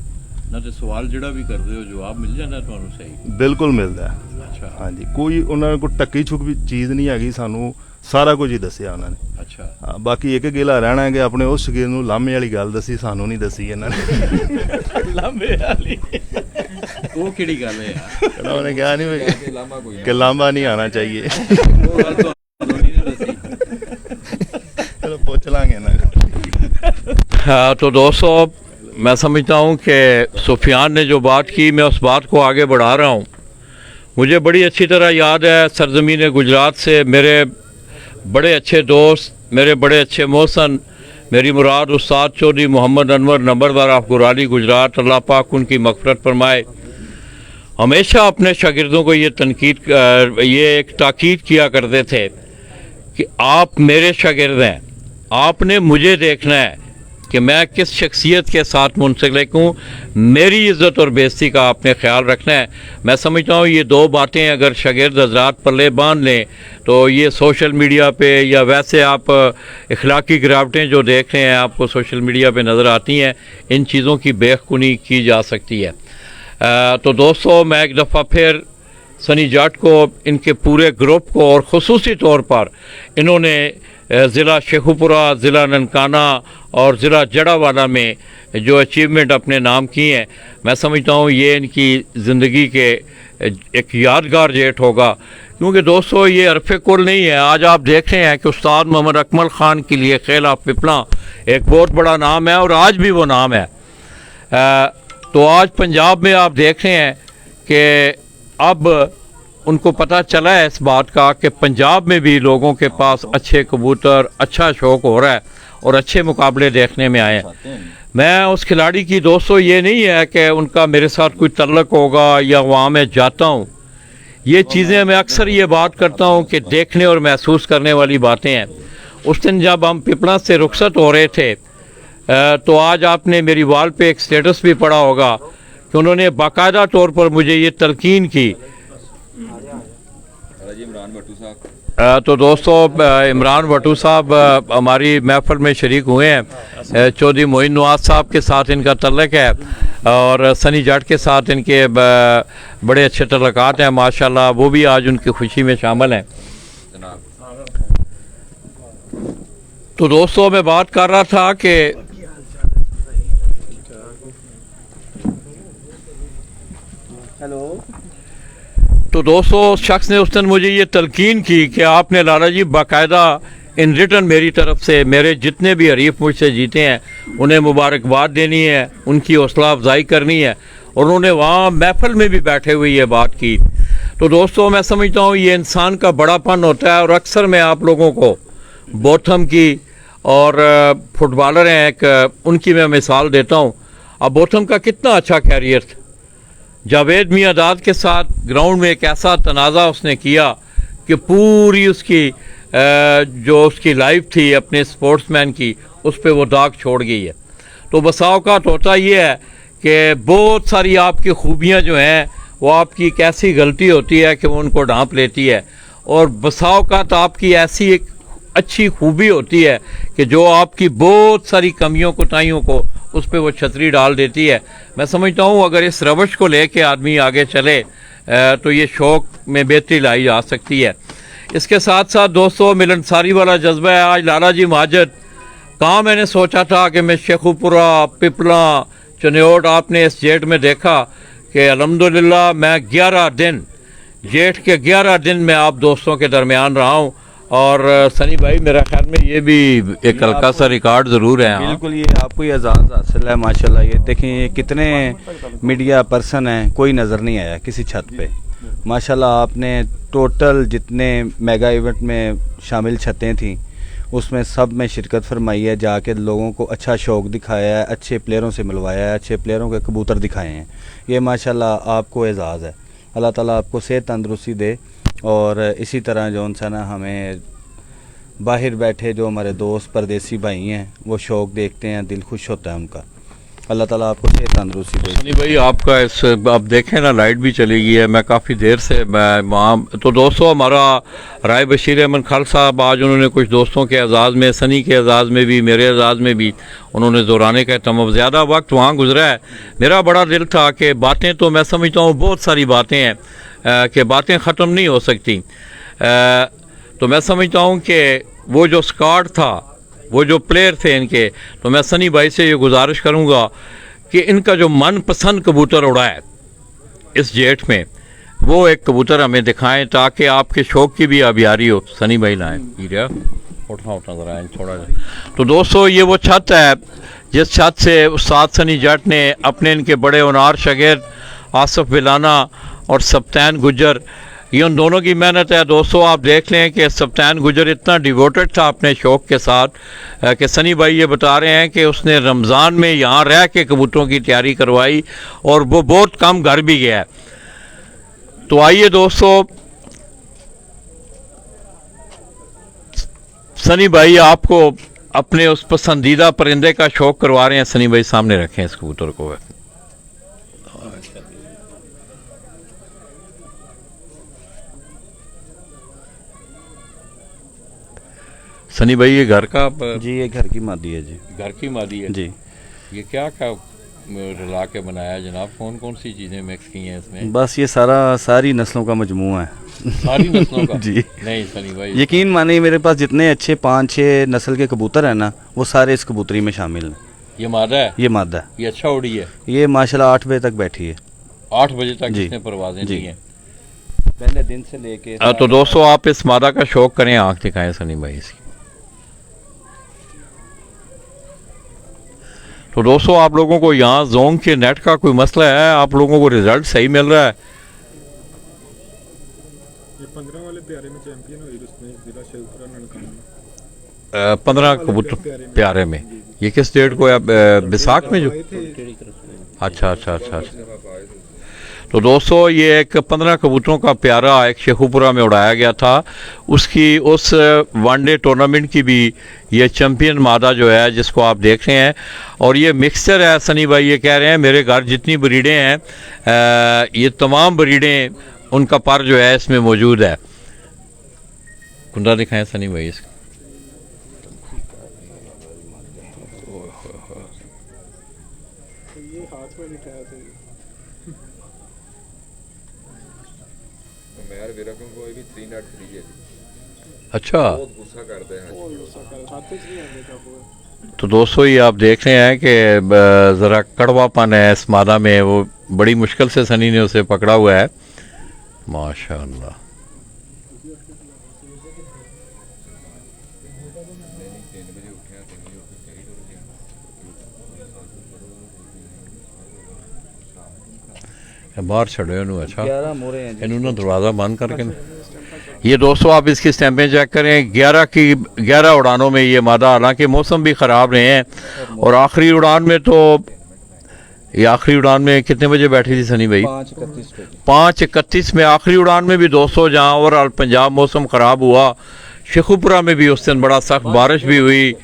Speaker 1: ਨਾ ਤੇ ਸਵਾਲ ਜਿਹੜਾ ਵੀ ਕਰਦੇ ਹੋ ਜਵਾਬ ਮਿਲ ਜਾਂਦਾ ਤੁਹਾਨੂੰ ਸਹੀ?
Speaker 8: ਬਿਲਕੁਲ ਮਿਲਦਾ ਹੈ।
Speaker 1: ਅੱਛਾ
Speaker 8: ਹਾਂਜੀ, ਕੋਈ ਉਹਨਾਂ ਕੋਲ ਟੱਕੀ ਛੁਕ ਵੀ ਚੀਜ਼ ਨਹੀਂ ਹੈਗੀ। ਸਾਨੂੰ ਸਾਰਾ ਕੁਝ ਹੀ ਦੱਸਿਆ ਉਹਨਾਂ ਨੇ।
Speaker 1: ਅੱਛਾ
Speaker 8: ਹਾਂ, ਬਾਕੀ ਇੱਕ ਗਿਲਾ ਰਹਿਣਾ ਹੈ ਕਿ ਆਪਣੇ ਉਸ ਸ਼ਗੀਰ ਨੂੰ ਲਾਮੇ ਵਾਲੀ ਗੱਲ ਦੱਸੀ, ਸਾਨੂੰ ਨਹੀਂ ਦੱਸੀ ਇਹਨਾਂ ਨੇ।
Speaker 1: ਲਾਂਬੇ ਵਾਲੀ ਉਹ ਕਿਹੜੀ ਗੱਲ ਹੈ ਯਾਰ?
Speaker 8: ਉਹਨੇ ਕਿਹਾ ਨਹੀਂ ਕਿ ਲਾਂਬਾ ਨਹੀਂ ਆਣਾ ਚਾਹੀਏ।
Speaker 1: ਉਹ ਗੱਲ ਤੁਹਾਨੂੰ ਨਹੀਂ ਦੱਸੀ।
Speaker 8: ਚਲੋ ਪੁੱਛ ਲਾਂਗੇ ਨਾ।
Speaker 1: हाँ तो दोस्तों मैं समझता हूँ कि सुफियान ने जो बात की, मैं उस बात को आगे बढ़ा रहा हूँ। मुझे बड़ी अच्छी तरह याद है सरजमीन गुजरात से मेरे बड़े अच्छे दोस्त, मेरे बड़े अच्छे मौसन, मेरी मुराद उस्ताद चौधरी मोहम्मद अनवर नंबरदार ऑफ गुराली गुजरात, अल्लाह पाक उनकी मग़फ़िरत फरमाए, हमेशा अपने शागिर्दों को ये एक ताकीद किया करते थे कि आप मेरे शागिर्द हैं, आपने मुझे देखना है कि मैं किस शख्सियत के साथ मुंसलिक हूँ, मेरी इज़्ज़त और बेइज़्ज़ती का आपने ख्याल रखना है। मैं समझता हूँ ये 2 बातें अगर शागिर्द हज़रात पल्ले बांध लें तो ये सोशल मीडिया पे या वैसे आप इखलाकी गिरावटें जो देख रहे हैं आपको सोशल मीडिया पे नज़र आती हैं, इन चीज़ों की बेखुनी की जा सकती है। तो दोस्तों मैं एक दफ़ा फिर सनी जाट को, इनके पूरे ग्रुप को और ख़ुसूसी तौर पर इन्होंने ज़िला शेखुपुरा, ज़िला ननकाना और ज़िला जड़ावाला में जो अचीवमेंट अपने नाम किए हैं, मैं समझता हूँ ये इनकी ज़िंदगी के एक यादगार जेट होगा। क्योंकि दोस्तों ये अरफ़े कुल नहीं है। आज आप देख रहे हैं कि उस्ताद मोहम्मद अकमल ख़ान के लिए खेल ऑफ पिपला एक बहुत बड़ा नाम है और आज भी वो नाम है। तो आज पंजाब में आप देख रहे हैं कि अब उनको पता चला है इस बात का कि पंजाब में भी लोगों के पास अच्छे कबूतर, अच्छा शौक़ हो रहा है और अच्छे मुकाबले देखने में आए हैं। मैं उस खिलाड़ी की दोस्तों ये नहीं है कि उनका मेरे साथ कोई तल्लक होगा या वहाँ मैं जाता हूँ। ये चीज़ें मैं अक्सर ये बात करता हूँ कि देखने और महसूस करने वाली बातें हैं। उस दिन जब हम पिपला से रुखसत हो रहे थे तो आज आपने मेरी वॉल पे एक स्टेटस भी पढ़ा होगा कि उन्होंने बाकायदा तौर पर मुझे ये तलकीन की।
Speaker 4: इमरान भट्टू साहब,
Speaker 1: तो दोस्तों इमरान भट्टू साहब हमारी महफिल में शरीक हुए हैं। चौधरी मोइन नवाज साहब के साथ इनका तल्लक है और सनी जाट के साथ इनके बड़े अच्छे तल्लकात हैं माशाल्लाह। वो भी आज उनकी खुशी में शामिल हैं। तो दोस्तों मैं बात कर रहा था कि तो दोस्तों उस शख्स ने उस दिन मुझे ये तलकीन की कि आपने लाला जी बाकायदा इन रिटर्न मेरी तरफ से मेरे जितने भी हरीफ मुझसे जीते हैं उन्हें मुबारकबाद देनी है, उनकी हौसला अफजाई करनी है। और उन्होंने वहाँ महफिल में भी बैठे हुए ये बात की। तो दोस्तों मैं समझता हूँ ये इंसान का बड़ापन होता है। और अक्सर मैं आप लोगों को बोथम की और फुटबॉलर हैं एक, उनकी मैं मिसाल देता हूँ। अब बोथम का कितना अच्छा कैरियर था। जावेद मियादाद के साथ ग्राउंड में एक ऐसा तनाज़ा उसने किया कि पूरी उसकी जो उसकी लाइफ थी अपने स्पोर्ट्समैन की, उस पर वो दाग छोड़ गई है। तो बसा औक़ात होता ये है कि बहुत सारी आपकी खूबियाँ जो हैं वो आपकी एक ऐसी गलती होती है कि वो उनको ढांप लेती है। और बसा औक़ात आपकी ऐसी एक अच्छी खूबी होती है कि जो आपकी बहुत सारी कमियों कोताहियों को उस पर वो छतरी डाल देती है। मैं समझता हूँ अगर इस रवश को लेके आदमी आगे चले तो ये शौक़ में बेहतरी लाई जा सकती है। इसके साथ साथ दोस्तों मिलनसारी वाला जज्बा है। आज लाला जी माजद कहाँ मैंने सोचा था कि मैं शेखुपुरा, पिपला, चनियोट आपने इस जेठ में देखा कि अल्हम्दुलिल्लाह मैं 11 दिन, जेठ के 11 दिन में आप दोस्तों के दरमियान रहा हूँ। और सनी भाई मेरा ख्याल में ये भी एक हल्का सा रिकॉर्ड ज़रूर है।
Speaker 2: बिल्कुल, ये आपको ये एजाज़ हासिल है माशाल्लाह। ये देखें ये कितने मीडिया पर्सन हैं, कोई नज़र नहीं आया किसी छत पे माशाल्लाह। आपने टोटल जितने मेगा इवेंट में शामिल छतें थी उसमें सब में शिरकत फरमाई है, जाके लोगों को अच्छा शौक़ दिखाया है, अच्छे प्लेयरों से मिलवाया है, अच्छे प्लेयरों के कबूतर दिखाए हैं। ये माशाल्लाह आपको एजाज़ है। अल्लाह ताला आपको सेहत तंदरुस्ती दे। और इसी तरह जो सा ना हमें बाहर बैठे जो हमारे दोस्त परदेसी भाई हैं वो शौक़ देखते हैं, दिल खुश होता है उनका। अल्लाह ताला आपको सेहत तंदरुस्ती दे।
Speaker 1: सनी भाई आपका इस आप देखें ना लाइट भी चली गई है। मैं काफ़ी देर से मैं वहाँ तो दोस्तों हमारा राय बशीर अहमद खान साहब आज उन्होंने कुछ दोस्तों के एजाज़ में, सनी के एजाज़ में भी, मेरे एजाज़ में भी उन्होंने ज़ोराने का तमाम ज़्यादा वक्त वहाँ गुजरा है। मेरा बड़ा दिल था कि बातें तो मैं समझता हूँ बहुत सारी बातें हैं कि बातें ख़त्म नहीं हो सकती। तो मैं समझता हूँ कि वो जो स्क्वाड था, वो जो प्लेयर थे इनके, तो मैं सनी भाई से ये गुजारिश करूँगा कि इनका जो मनपसंद कबूतर उड़ा है इस जेठ में वो एक कबूतर हमें दिखाएं ताकि आपके शौक़ की भी आबियारी हो। सनी भाई लाएँ उठा ज़रा थोड़ा। तो दोस्तों ये वो छत है जिस छत से उस्ताद सनी जाट ने अपने इनके बड़े उनार शागिर्द आसिफ विलाना और सप्तान गुजर, ये उन दोनों की मेहनत है। दोस्तों आप देख लें कि सप्तान गुजर इतना डिवोटेड था अपने शौक़ के साथ कि सनी भाई ये बता रहे हैं कि उसने रमज़ान में यहाँ रह के कबूतरों की तैयारी करवाई और वो बहुत कम घर भी गया है। तो आइए दोस्तों सनी भाई आपको अपने उस पसंदीदा परिंदे का शौक़ करवा रहे हैं। सनी भाई सामने रखें इस कबूतर को। सनी भाई ये घर का
Speaker 2: जी, ये घर की मादी है जी।
Speaker 1: घर की मादी है
Speaker 2: जी।
Speaker 1: ये क्या रला के बनाया जनाब? कौन कौन सी चीज़ें मिक्स की हैं इसमें?
Speaker 2: बस ये सारी नस्लों का मजमूआ है।
Speaker 1: सारी नस्लों का?
Speaker 2: जी
Speaker 1: नहीं सनी भाई,
Speaker 2: यकीन मानिए मेरे पास जितने अच्छे 5-6 नस्ल के कबूतर हैं ना, वो सारे इस कबूतरी में शामिल हैं।
Speaker 1: ये मादा है?
Speaker 2: ये मादा है।
Speaker 1: ये अच्छा उड़ी है?
Speaker 2: ये माशाल्लाह 8 बजे तक बैठी है।
Speaker 1: 8 बजे तक
Speaker 2: जी।
Speaker 1: इसने परवाजें
Speaker 2: जी।
Speaker 1: दी हैं।
Speaker 2: पहले दिन से लेके
Speaker 1: तो दोस्तों आप इस मादा का शौक करें, आंख दिखाएं सनी भाई इसकी। तो दोस्तों आप लोगों को यहाँ जोंग के नेट का कोई मसला है? आप लोगों को रिजल्ट सही मिल रहा है?
Speaker 11: ये 15 वाले प्यारे में चैंपियन हुई, उसमें जिला शेखपुरा ननकाना
Speaker 1: 15 कबूतर प्यारे में। ये किस डेट को है? बैसाख में जो? अच्छा अच्छा अच्छा अच्छा। तो दोस्तों ये एक 15 कबूतरों का प्यारा एक शेखुपुरा में उड़ाया गया था। उसकी उस वनडे टूर्नामेंट की भी ये चैंपियन मादा जो है जिसको आप देख रहे हैं, और ये मिक्सचर है सनी भाई। ये कह रहे हैं मेरे घर जितनी ब्रीडें हैं ये तमाम ब्रीडें उनका पर जो है इसमें मौजूद है। कुंडा दिखाएं सनी भाई इसका।
Speaker 11: ये हाथ में लिखाया था।
Speaker 4: यार विरकम को भी 3 नट फ्री है।
Speaker 1: अच्छा,
Speaker 4: बहुत गुस्सा करते हैं।
Speaker 1: तो दोस्तों ये आप देख रहे हैं कि ज़रा कड़वापन है इस मादा में। वो बड़ी मुश्किल से सनी ने उसे पकड़ा हुआ है माशाअल्लाह। बाहर छड़े उन्होंने। अच्छा, इन्होंने दरवाज़ा बंद करके। ये दोस्तों आप इसकी स्टैंपें चेक करें। 11 उड़ानों में ये मादा, हालांकि मौसम भी ख़राब रहे हैं, और आखिरी उड़ान में तो ये आखिरी उड़ान में कितने बजे बैठी थी सनी भाई? 5:31 में आखिरी उड़ान में भी दोस्तों, जहाँ ओवरऑल पंजाब मौसम ख़राब हुआ, शेखुपुरा में भी उस दिन बड़ा सख्त बारिश भी हुई,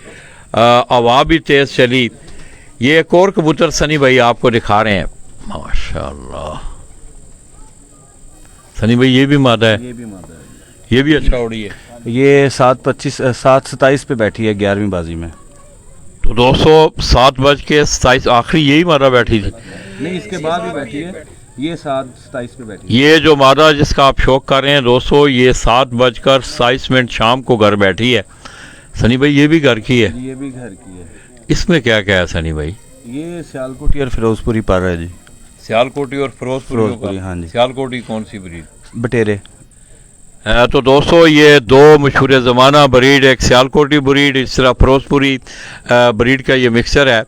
Speaker 1: हवा भी तेज़ चली। ये एक और कबूतर सनी भाई आपको दिखा रहे हैं माशाअल्लाह। सनी भाई ये भी मादा है?
Speaker 2: ये भी मादा है।
Speaker 1: ये भी अच्छा उड़ी है।
Speaker 2: ये 7:27 पे बैठी है 11वीं बाजी में।
Speaker 1: तो दोस्तों 7:27 आखिरी यही मादा बैठी थी?
Speaker 2: नहीं, इसके बाद भी बैठी है। ये 7:27 पे बैठी है।
Speaker 1: ये जो मादा जिसका आप शौक कर रहे हैं दोस्तों, ये 7:27 शाम को घर बैठी है। सनी भाई ये भी घर की है?
Speaker 2: ये भी घर की है।
Speaker 1: इसमें क्या क्या है सनी भाई?
Speaker 2: ये सियालकोटी और फिरोजपुरी पर है जी।
Speaker 1: सियालकोटी और फिरोजपुरी?
Speaker 2: हाँ जी।
Speaker 1: सियालकोटी कौन सी ब्रीड?
Speaker 2: बटेरे।
Speaker 1: तो दोस्तों ये दो मशहूर ज़माना ब्रीड, एक सियालकोटी ब्रीड, इस तरह फिरोजपुरी ब्रीड का ये मिक्सचर है।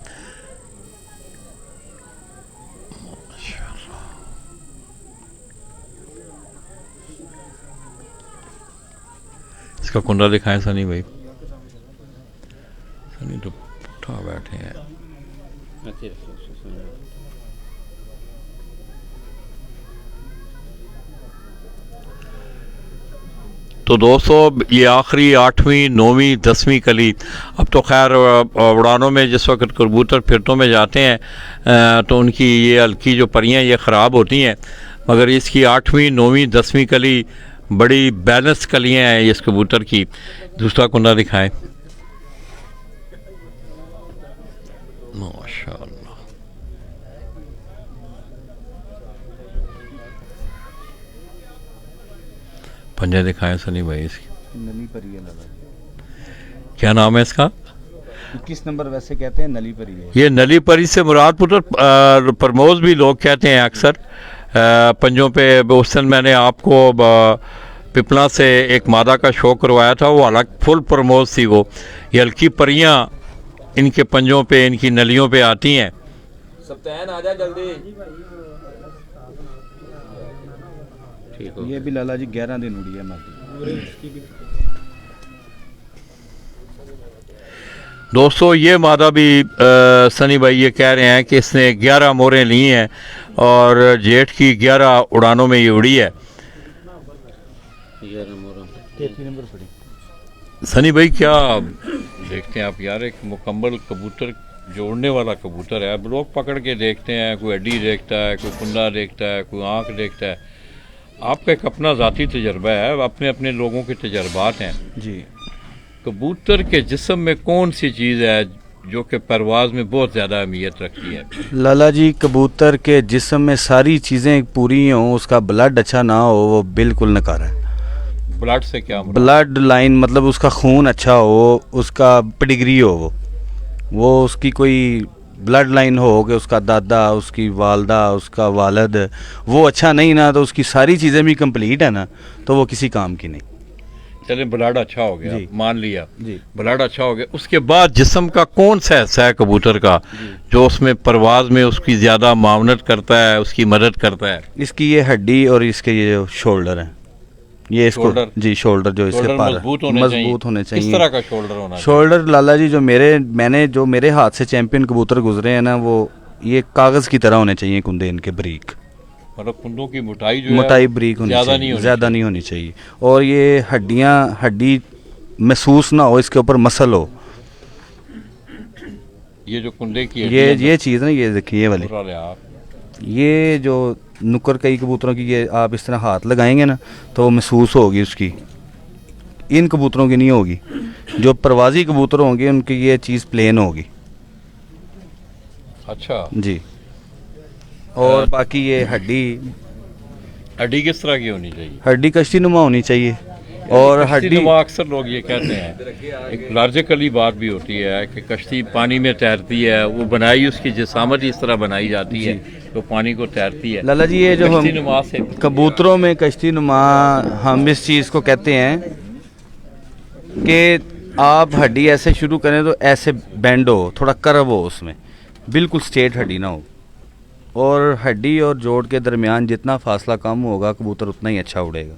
Speaker 1: इसका कुंडा दिखाएं सनी भाई। सनी तो उठा बैठे हैं। तो दोस्तों ये आखिरी 8वीं 9वीं 10वीं कली। अब तो खैर उड़ानों में जिस वक्त कबूतर फिरतों में जाते हैं तो उनकी ये हल्की जो परियां ये ख़राब होती हैं, मगर इसकी 8वीं 9वीं 10वीं कली बड़ी बैलेंस कलियां हैं इस कबूतर की। दूसरा कुंडा दिखाएं माशाअल्लाह। पंजे दिखाएं सनी भाई इसकी।
Speaker 2: नली परी है लाला।
Speaker 1: क्या नाम है इसका?
Speaker 2: 21 नंबर वैसे कहते हैं, नली परी है।
Speaker 1: ये नली परी से मुराद पुत्र प्रमोद भी लोग कहते हैं अक्सर पंजों पे। उस दिन मैंने आपको पिपला से एक मादा का शो करवाया था, वो अलग फुल प्रमोद थी वो। ये हल्की परियां इनके पंजों पे, इनकी नलियों पे आती हैं।
Speaker 4: सप्तान आ जा जल्दी।
Speaker 2: ये भी लाला जी 11 दिन उड़ी है मादी।
Speaker 1: दोस्तों ये मादा भी सनी भाई ये कह रहे हैं कि इसने 11 मोरें ली हैं और जेठ की 11 उड़ानों में ये उड़ी है।
Speaker 3: 11 मोरा।
Speaker 1: सनी भाई क्या देखते हैं आप यार? एक मुकम्मल कबूतर जो उड़ने वाला कबूतर है। अब लोग पकड़ के देखते हैं, कोई हड्डी देखता है, कोई कुंडा देखता है, कोई आँख देखता है। आपका एक अपना ज़ाती तजर्बा है, अपने अपने लोगों के तजर्बात हैं
Speaker 2: जी।
Speaker 1: कबूतर के जिस्म में कौन सी चीज़ है जो कि परवाज़ में बहुत ज़्यादा अहमियत रखती है।
Speaker 2: लाला जी, कबूतर के जिस्म में सारी चीज़ें पूरी हों, उसका ब्लड अच्छा ना हो, वो बिल्कुल नकारा है।
Speaker 1: ब्लड से क्या मुराद?
Speaker 2: ब्लड लाइन मतलब उसका खून अच्छा हो, उसका पेडिग्री हो, वो उसकी कोई ब्लड लाइन हो कि उसका दादा, उसकी वालदा, उसका वालद वो अच्छा नहीं ना, तो उसकी सारी चीज़ें भी कंप्लीट है ना, तो वो किसी काम की नहीं।
Speaker 1: चले ब्लड अच्छा हो गया,
Speaker 2: जी।
Speaker 1: मान लिया
Speaker 2: जी।
Speaker 1: ब्लड अच्छा हो गया, उसके बाद जिस्म का कौन सा हिस्सा है कबूतर का जो उसमें परवाज़ में उसकी ज़्यादा मावनत करता है, उसकी मदद करता है?
Speaker 2: इसकी ये हड्डी और इसके ये जो शोल्डर हैं, ये इसको
Speaker 1: शोल्डर?
Speaker 2: जी शोल्डर जो इसके
Speaker 1: शोल्डर
Speaker 2: पार
Speaker 1: मजबूत होने चाहिए। किस तरह का शोल्डर होना चाहिए?
Speaker 2: शोल्डर लाला जी, जो मेरे हाथ से चैंपियन कबूतर गुजरे हैं ना, वो ये कागज़ की तरह होने चाहिए कुंदे इनके, बरीक।
Speaker 1: मतलब कुंदों की मोटाई जो है
Speaker 2: मोटाई बरीक होनी
Speaker 1: ज़्यादा
Speaker 2: चाहिए, ज़्यादा नहीं होनी चाहिए, और ये हड्डी महसूस ना हो, इसके ऊपर मसल हो।
Speaker 1: ये जो कुंदे की
Speaker 2: ये चीज़ ना, ये देखिए ये वाली,
Speaker 1: आप
Speaker 2: ये जो नुक्कर कई कबूतरों की, ये आप इस तरह हाथ लगाएंगे ना तो वो महसूस होगी उसकी। इन कबूतरों की नहीं होगी, जो प्रवासी कबूतर होंगे उनकी ये चीज़ प्लेन होगी।
Speaker 1: अच्छा
Speaker 2: जी। और बाकी ये
Speaker 1: हड्डी किस तरह की होनी चाहिए?
Speaker 2: हड्डी कश्ती नुमा होनी चाहिए, और हड्डी
Speaker 1: नुमा अक्सर लोग ये कहते हैं, एक लॉजिकली बात भी होती है कि कश्ती पानी में तैरती है, वो बनाई उसकी जिसामत इस तरह बनाई जाती है तो पानी को तैरती है।
Speaker 2: लाला जी, ये जो
Speaker 1: कश्ती नुमा से
Speaker 2: कबूतरों में कश्ती नुमा, हम इस चीज़ को कहते हैं कि आप हड्डी ऐसे शुरू करें तो ऐसे बेंड हो, थोड़ा कर्व हो, उसमें बिल्कुल स्ट्रेट हड्डी ना हो, और हड्डी और जोड़ के दरमियान जितना फासला कम होगा कबूतर उतना ही अच्छा उड़ेगा।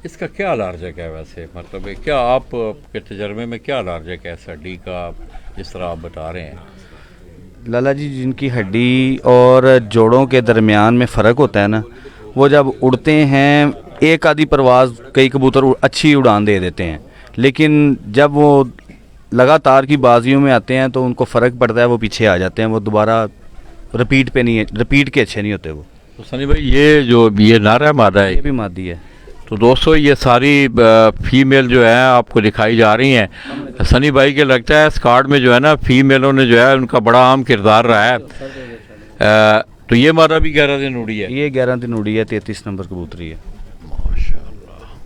Speaker 1: इसका क्या लार्जक है वैसे, मतलब क्या आप के तजर्बे में क्या लार्जक है इस हड्डी का, जिस तरह आप बता रहे हैं?
Speaker 2: लाला जी, जिनकी हड्डी और जोड़ों के दरमियान में फ़र्क होता है ना, वो जब उड़ते हैं, एक आधी परवाज़ कई कबूतर अच्छी उड़ान दे देते हैं, लेकिन जब वो लगातार की बाजियों में आते हैं तो उनको फ़र्क पड़ता है, वो पीछे आ जाते हैं, वो दोबारा रिपीट के अच्छे नहीं होते वो।
Speaker 1: तो सनी भाई, ये जो ये नारा मादा है,
Speaker 2: ये भी मादी है।
Speaker 1: तो दोस्तों ये सारी फीमेल जो है आपको दिखाई जा रही हैं। सनी भाई के लगता है इस कार्ड में जो है ना, फीमेलों ने जो है उनका बड़ा अहम किरदार रहा है। तो ये मादा भी 11 दिन उड़ी है?
Speaker 2: ये 11 दिन उड़ी है, 33 नंबर कबूतरी है माशाल्लाह।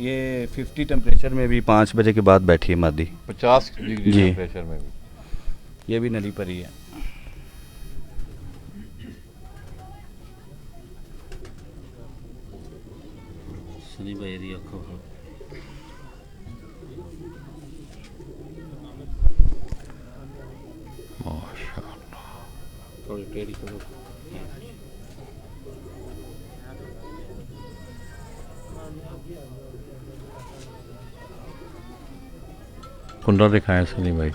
Speaker 2: ये 50 टेम्परेचर में भी 5 बजे के बाद बैठी है मादी।
Speaker 1: 50 डिग्री
Speaker 2: जी।
Speaker 1: टेम्परेचर में भी।
Speaker 2: ये भी नली परी है।
Speaker 3: सनी भाई दी अखो
Speaker 1: माशाल्लाह,
Speaker 3: थोड़ी टेढ़ी करो।
Speaker 1: कुंडा दिखाएं सनी भाई।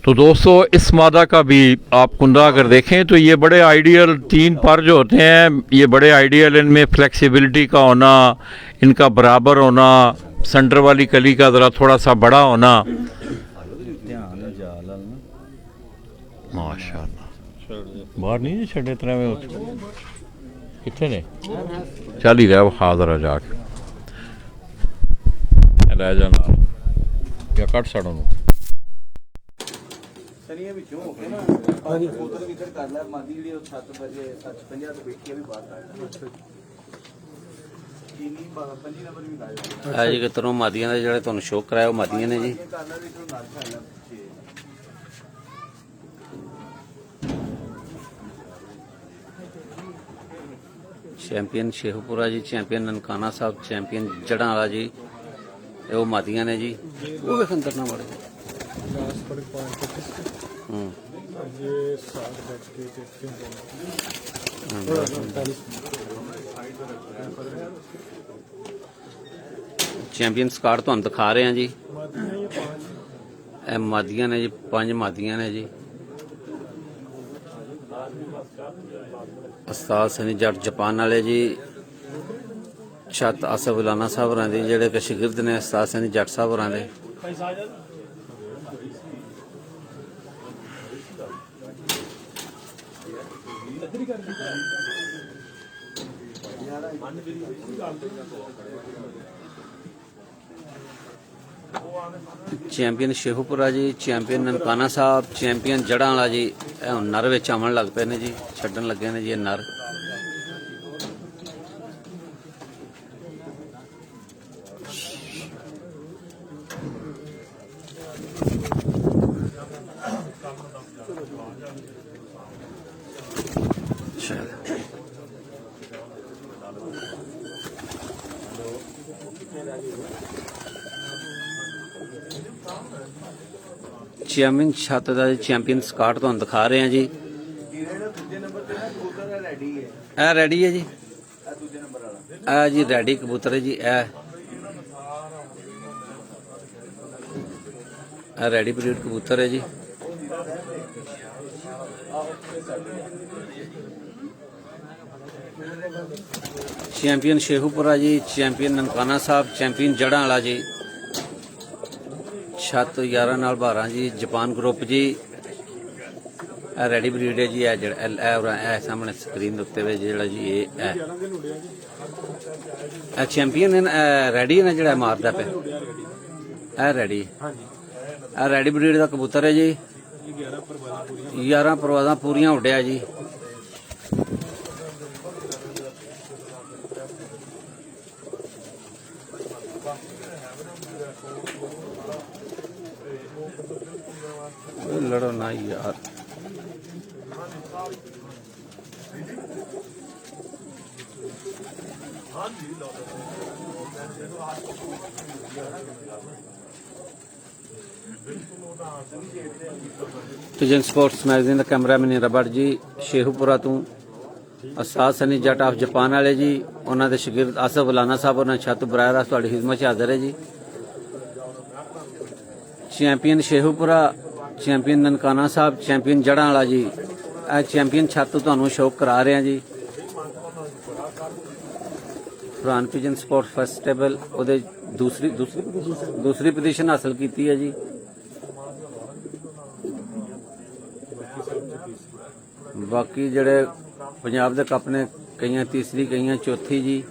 Speaker 1: तो दोस्तों इस मादा का भी आप कुंदा अगर देखें तो ये बड़े आइडियल 3 पर जो होते हैं, ये बड़े आइडियल, इनमें फ्लेक्सिबिलिटी का होना, इनका बराबर होना, सेंटर वाली कली का ज़रा थोड़ा सा बड़ा होना। माशाल्लाह, बाहर नहीं छड़े तरह में कितने ने चल ही रहा वो हाजर जाके रह जाना या कट सड़ों
Speaker 3: ਜੀ ਕਿਤੋਂ ਮਾਦੀਆਂ ਦੇ ਜਿਹੜੇ ਤੁਹਾਨੂੰ ਸ਼ੋਅ ਕਰਾਇਆ ਉਹ ਮਾਦੀਆਂ ਨੇ ਜੀ। ਚੈਂਪੀਅਨ ਸ਼ੇਖੂਪੁਰਾ ਜੀ, ਚੈਂਪੀਅਨ ਨਨਕਾਣਾ ਸਾਹਿਬ, ਚੈਂਪੀਅਨ ਜੜਾਂ ਵਾਲਾ ਜੀ, ਇਹ ਉਹ ਮਾਦੀਆਂ ਨੇ ਜੀ। ਉਹ ਵੇਖ ਅੰਦਰ ਨਾ ਵੜੇ। ਚੈਂਪੀਅਨ ਸਕਾਰਡ ਤੁਹਾਨੂੰ ਦਿਖਾ ਰਹੇ ਹਾਂ ਜੀ। ਇਹ ਮਾਦੀਆਂ ਨੇ ਜੀ, 5 ਮਾਦੀਆਂ ਨੇ ਜੀ। ਉਸਤਾਦ ਸਨੀ ਜੱਟ ਜਾਪਾਨ ਵਾਲੇ ਜੀ, ਛੱਤ ਆਸਫ ਉਲਾਨਾ ਸਾਹਿਬ ਹੋਰਾਂ ਦੇ ਜਿਹੜੇ ਕਿ ਸ਼ਾਗਿਰਦ ਨੇ ਉਸਤਾਦ ਸਨੀ ਜੱਟ ਸਾਹਿਬ ਹੋਰਾਂ ਦੇ। ਚੈਂਪੀਅਨ ਸ਼ੇਖੂਪੁਰਾ ਜੀ, ਚੈਂਪੀਅਨ ਨਨਕਾਣਾ ਸਾਹਿਬ, ਚੈਂਪੀਅਨ ਜੜਾਂ ਵਾਲਾ ਜੀ, ਇਹ ਹੁਣ ਨਰ ਵਿੱਚ ਆਉਣ ਲੱਗ ਪਏ ਨੇ ਜੀ, ਛੱਡਣ ਲੱਗੇ ਨੇ ਜੀ ਇਹ ਨਰ। ਚੈਂਪੀਅਨ ਛੱਤ ਦਾ ਚੈਂਪੀਅਨ ਸਕਾਟ ਤੁਹਾਨੂੰ ਦਿਖਾ ਰਹੇ ਹਾਂ ਜੀ। ਇਹ ਰੈਡੀ ਹੈ ਜੀ, ਇਹ ਜੀ ਰੈਡੀ ਕਬੂਤਰ ਹੈ ਜੀ। ਇਹ ਰੈਡੀ ਬਰੀਡ ਕਬੂਤਰ ਹੈ ਜੀ। ਚੈਂਪੀਅਨ ਸ਼ੇਖੂਪੁਰਾ ਜੀ, ਚੈਂਪੀਅਨ ਨਨਕਾਣਾ ਸਾਹਿਬ, ਚੈਂਪੀਅਨ ਜੜਾਂ ਵਾਲਾ ਜੀ। ਛੱਤ 11 ਨਾਲ 12 ਜੀ, ਜਾਪਾਨ ਗਰੁੱਪ ਜੀ। ਇਹ ਰੈਡੀ ਬਰੀਡ ਹੈ ਜੀ। ਇਹ ਜਿਹੜਾ ਇਹ ਸਾਹਮਣੇ ਸਕਰੀਨ ਦੇ ਉੱਤੇ ਜਿਹੜਾ ਜੀ ਇਹ ਚੈਂਪੀਅਨ ਹੈ, ਰੈਡੀ ਹੈ ਨਾ ਜਿਹੜਾ ਮਾਰਦਾ ਪਿਆ, ਇਹ ਰੈਡੀ। ਇਹ ਰੈਡੀ ਬਰੀਡ ਦਾ ਕਬੂਤਰ ਹੈ ਜੀ। 11 ਪਰਵਾਜ਼ਾਂ ਪੂਰੀਆਂ ਉੱਡਿਆ ਜੀ। लड़ो ना यार। पिजन स्पोर्ट्स मैगजीन का कैमरामैन रबड़ जी शेखूपुरा तू असाद सनी जट ऑफ जापान वाले जी। उन्होंने शगिर्द आसफ वलाना साहब उन्होंने छत बराह रास्त तुहाडी खिदमत च हाज़र है जी। चैंपीयन शेखूपुरा, चैंपीयन ननकाना साहब, चैंपीयन जड़ां वाला जी। चैंपीयन छत तुहानू शौक करा रहे हैं जी। फरहान पिजन स्पोर्ट्स फेस्टिवल उहदे दूसरी पोजीशन हासिल की है जी। बाकी जड़े पंजाब दे कप ने कईयां तीसरी कईयां चौथी जी।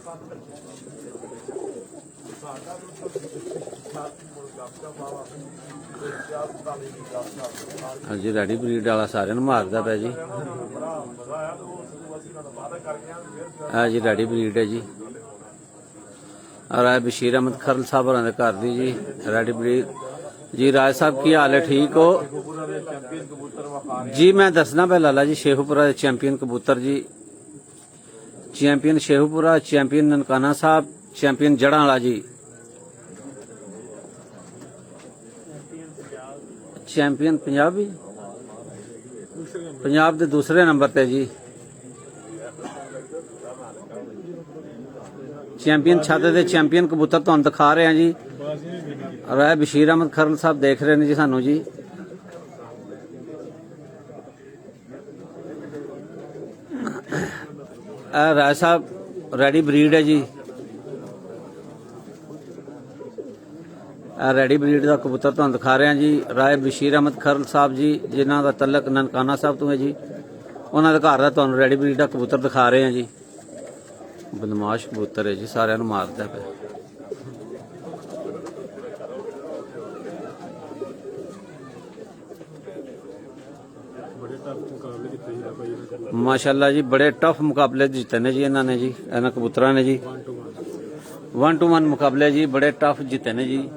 Speaker 3: जी रैडी ब्रीड वाला सारे मारदा पे जी। जी रैडी ब्रीड है जी। और बशीर अहमद खरल साहब होरां दे घर दी जी रैडी ब्रीड जी। राज साहब की हाल है, ठीक हो जी? मैं दसना पे लाला जी शेखूपुरा दे चैंपियन कबूतर जी। चैंपियन शेखूपुरा, चैंपियन ननकाना साहब, चैंपियन जड़ां वाला जी। चैंपियन पंजाबी पंजाब के दूसरे नंबर पे जी। चैंपियन छत दे चैंपियन कबूतर तुहानू दिखा रहे हैं जी। और बशीर अहमद खरल साहब देख रहे हैं जी सानू जी। राय साहब रैडी ब्रीड है जी। रैडी ब्रीड का कबूतर तुहानू दिखा रहे हैं जी। राय बशीर अहमद खरल साहब जी जिन्हों का तलक ननकाना साहब तो है जी। उन्होंने घर का तुहानू रैडी ब्रीड का कबूतर दिखा रहे हैं जी। बदमाश कबूतर है जी, सारे मारता पे। माशाल्लाह जी बड़े टफ मुकाबले जीते ने जी इन्होंने जी। इन्होंने कबूतरा ने जी 1-to-1 मुकाबले जी बड़े टफ जीते ने जी।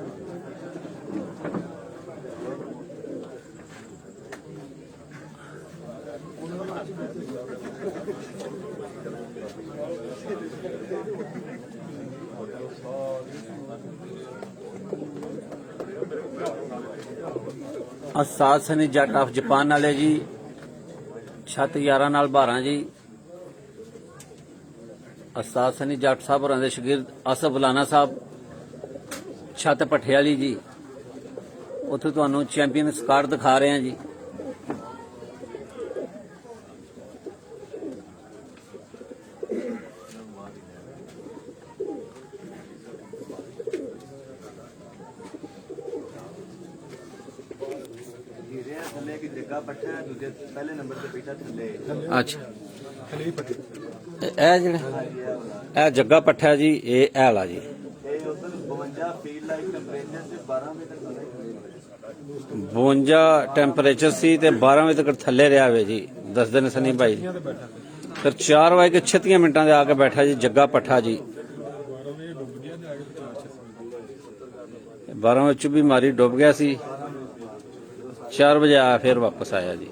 Speaker 3: असाद सनी जट ऑफ जापान वाले जी। छत 11 नाल 12 जी। असाद सनी जट साहब होरां दे शगिर्द आसफ वलाना साहब छत भट्ठे वाली जी। उत्थे तुहानू चैंपियन स्काट दिखा रहे हैं जी। अच्छा जग्गा पट्ठा जी ये वाला जी। 52 फीट लाइक टेंपरेचर से 52 ਟੈਂਪਰੇਚਰ ਸੀ ਤੇ 12 ਵਜੇ ਤੱਕ ਥੱਲੇ ਰਿਹਾ ਵੇ ਜੀ, ਦੱਸਦੇ ਨੇ ਸਨੀ ਭਾਈ। ਫਿਰ 4:36 ਮਿੰਟਾਂ ਦੇ ਆ ਕੇ ਬੈਠਾ ਜੀ ਜੱਗਾ ਪੱਠਾ ਜੀ। 12 ਵਜੇ ਚੁੱਭੀ ਮਾਰੀ, ਡੁੱਬ ਗਿਆ ਸੀ। 4 ਵਜੇ ਆਇਆ, ਫਿਰ ਵਾਪਸ ਆਇਆ ਜੀ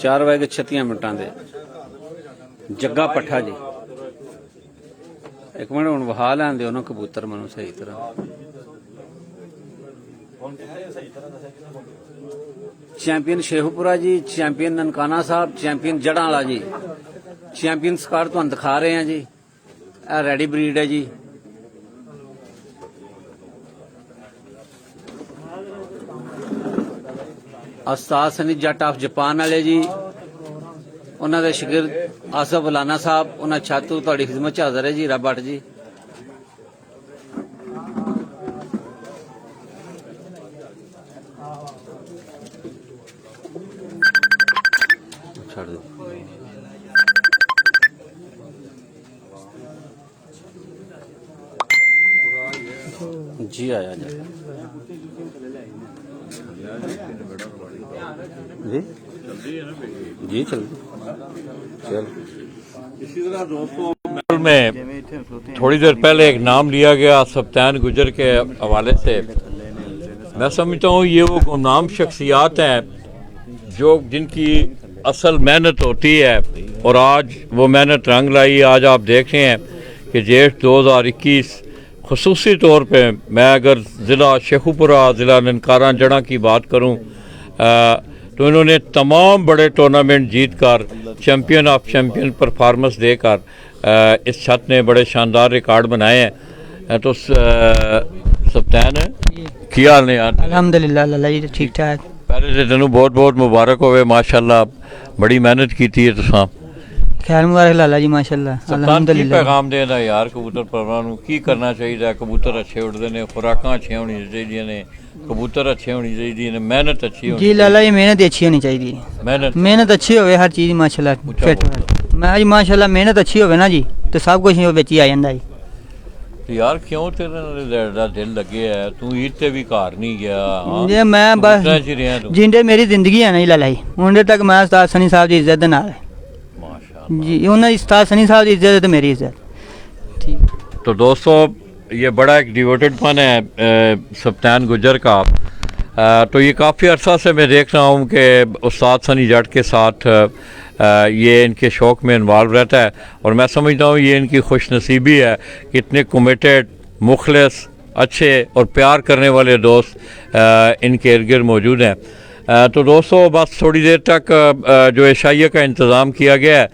Speaker 3: 4:36 ਮਿੰਟਾਂ ਦੇ ਜੱਗਾ ਪੱਠਾ ਜੀ। ਇੱਕ ਮਿੰਟ ਹੁਣ ਵਹਾ ਲੈਂਦੇ ਉਹਨਾਂ ਕਬੂਤਰ ਮੈਨੂੰ ਸਹੀ ਤਰ੍ਹਾਂ। ਚੈਂਪੀਅਨ ਸ਼ੇਖੂਪੁਰਾ ਜੀ, ਚੈਂਪੀਅਨ ਨਨਕਾਣਾ ਸਾਹਿਬ, ਚੈਂਪੀਅਨ ਜੜਾਂ ਵਾਲਾ ਜੀ, ਚੈਂਪੀਅਨ ਸਕਾਰ ਤੁਹਾਨੂੰ ਦਿਖਾ ਰਹੇ ਹਾਂ ਜੀ। ਇਹ ਰੈਡੀ ਬਰੀਡ ਹੈ ਜੀ। ਉਸਤਾਦ ਸਨੀ ਜੱਟ ਆਫ ਜਾਪਾਨ ਵਾਲੇ ਜੀ, ਉਹਨਾਂ ਦੇ ਸ਼ਾਗਿਰਦ ਆਸਫ ਲਾਨਾ ਸਾਹਿਬ, ਉਹਨਾਂ ਛਾਤੂ ਤੁਹਾਡੀ ਖਿਦਮਤ ਚ ਹਾਜ਼ਰ ਹੈ ਜੀ। ਰੱਬ ਜੀ ਛੱਡ ਦਿਓ जी। आया जी जी चल चल।
Speaker 1: इसी तरह दोस्तों में थोड़ी देर पहले एक नाम लिया गया सप्तान गुजर के हवाले से। मैं समझता हूँ ये वो गुमनाम शख्सियात हैं जो जिनकी असल मेहनत होती है और आज वो मेहनत रंग लाई। आज आप देख रहे हैं कि जेठ 2021 ख़ुसूसी तौर पे मैं अगर ज़िला शेखुपुरा, ज़िला ननकाना जड़ा की बात करूँ तो इन्होंने तमाम बड़े टूर्नामेंट जीत कर चैम्पियन ऑफ चैम्पियन परफॉर्मेंस देकर इस छत ने बड़े शानदार रिकॉर्ड बनाए हैं। तो सप्तान की हाल ने यार?
Speaker 12: अल्हम्दुलिल्लाह लाला जी ठीक ठाक।
Speaker 1: पहले तो तेनों बहुत बहुत मुबारक होवे, माशाल्लाह बड़ी मेहनत की है तुसां।
Speaker 12: खैर मुबारक लाला जी माशाल्लाह
Speaker 1: अल्हम्दुलिल्लाह। पैगाम देना यार कबूतर परवां नूं की करना चाहिए? कबूतर अच्छे उड़दे ने, खुराकां अच्छियां होनी चाहिए ने, कबूतर अच्छे होनी चाहिए ने, मेहनत अच्छी होनी
Speaker 12: जी लाला जी। मेहनत अच्छी होनी चाहिए, मेहनत अच्छी होवे हर चीज़ माशाल्लाह फिट होवे। मैं जी माशाल्लाह मेहनत अच्छी होवे ना जी तो सब कुछ बिच ही आ जांदा जी।
Speaker 1: तो यार क्यों तेरे नाल दिल लगे है? तू ईद ते भी घर नहीं गया?
Speaker 12: जी मैं बस जिंदे मेरी जिंदगी है ना जी लाला जी उन्हें तक मैं उस्ताद सनी साहब की इज्जत दे नाल जी। उन्हें उस्ताद सनी साहब की इज्जत तो मेरी इज्जत ठीक।
Speaker 1: तो दोस्तों ये बड़ा एक डिवोटेड फन है सप्तान गुजर का। तो ये काफ़ी अरसा से मैं देख रहा हूँ कि उस्ताद सनी जट के साथ ये इनके शौक़ में इन्वॉल्व रहता है और मैं समझता हूँ ये इनकी खुशनसीबी है कि इतने कमिटेड, मुखलिस, अच्छे और प्यार करने वाले दोस्त इनके इर्द गिर्द मौजूद हैं। तो दोस्तों बस थोड़ी देर तक जो इशाइया का इंतज़ाम किया गया है,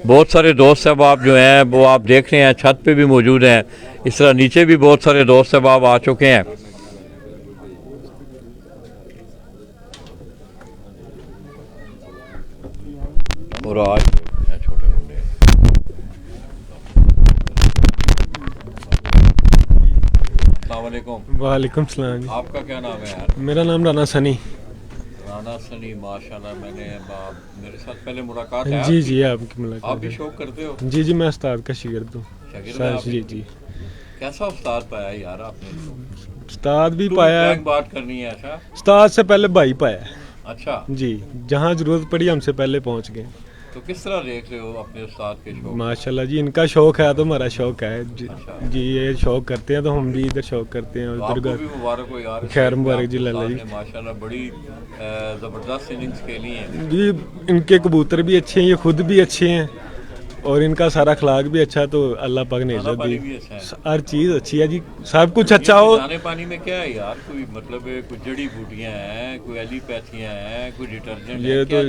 Speaker 1: बहुत सारे दोस्त अहबाब जो हैं वो आप देख रहे हैं छत पे भी मौजूद हैं। इस तरह नीचे भी बहुत सारे दोस्त अहबाब आ चुके हैं। और आज छोटे मुंडे
Speaker 11: वालेकुम सलाम जी।
Speaker 1: आपका क्या नाम है यार?
Speaker 11: मेरा नाम राना सनी।
Speaker 1: राना सनी माशाल्लाह। मैंने मेरे साथ पहले मुलाकात है
Speaker 11: जी जी आपकी मुलाकात।
Speaker 1: आप भी शौक करते हो?
Speaker 11: जी जी मैं उस्ताद का शागिर्द हूँ। जी जी।
Speaker 1: कैसा उस्ताद पाया यार आपने?
Speaker 11: उस्ताद भी पाया है।
Speaker 1: बात करनी है? अच्छा
Speaker 11: उस्ताद से पहले भाई पाया है।
Speaker 1: अच्छा
Speaker 11: जी, जहाँ जरूरत पड़ी हमसे पहले पहुँच गए।
Speaker 1: तो किस तरह देख रहे हो अपने उस्ताद के शौक?
Speaker 11: माशाल्लाह जी इनका शौक है तो हमारा शौक है जी।
Speaker 1: अच्छा।
Speaker 11: जी ये शौक करते हैं तो हम भी इधर शौक करते हैं।
Speaker 1: तो आपको भी मुबारक हो यार।
Speaker 11: खैर मुबारक जी लाला जी।
Speaker 1: माशाल्लाह बड़ी ज़बरदस्त इनिंग्स खेली हैं
Speaker 11: जी। इनके कबूतर भी अच्छे हैं, ये खुद भी अच्छे हैं और इनका सारा अखलाक भी अच्छा। तो अल्लाह पाक ने इज्जत दी, हर चीज़ अच्छी है जी, सब कुछ अच्छा हो।
Speaker 1: खाने पानी में क्या है यार? कोई मतलब कोई जड़ी बूटियाँ हैं, कोई एलोपैथियाँ हैं, कोई डिटर्जेंट?
Speaker 11: ये तो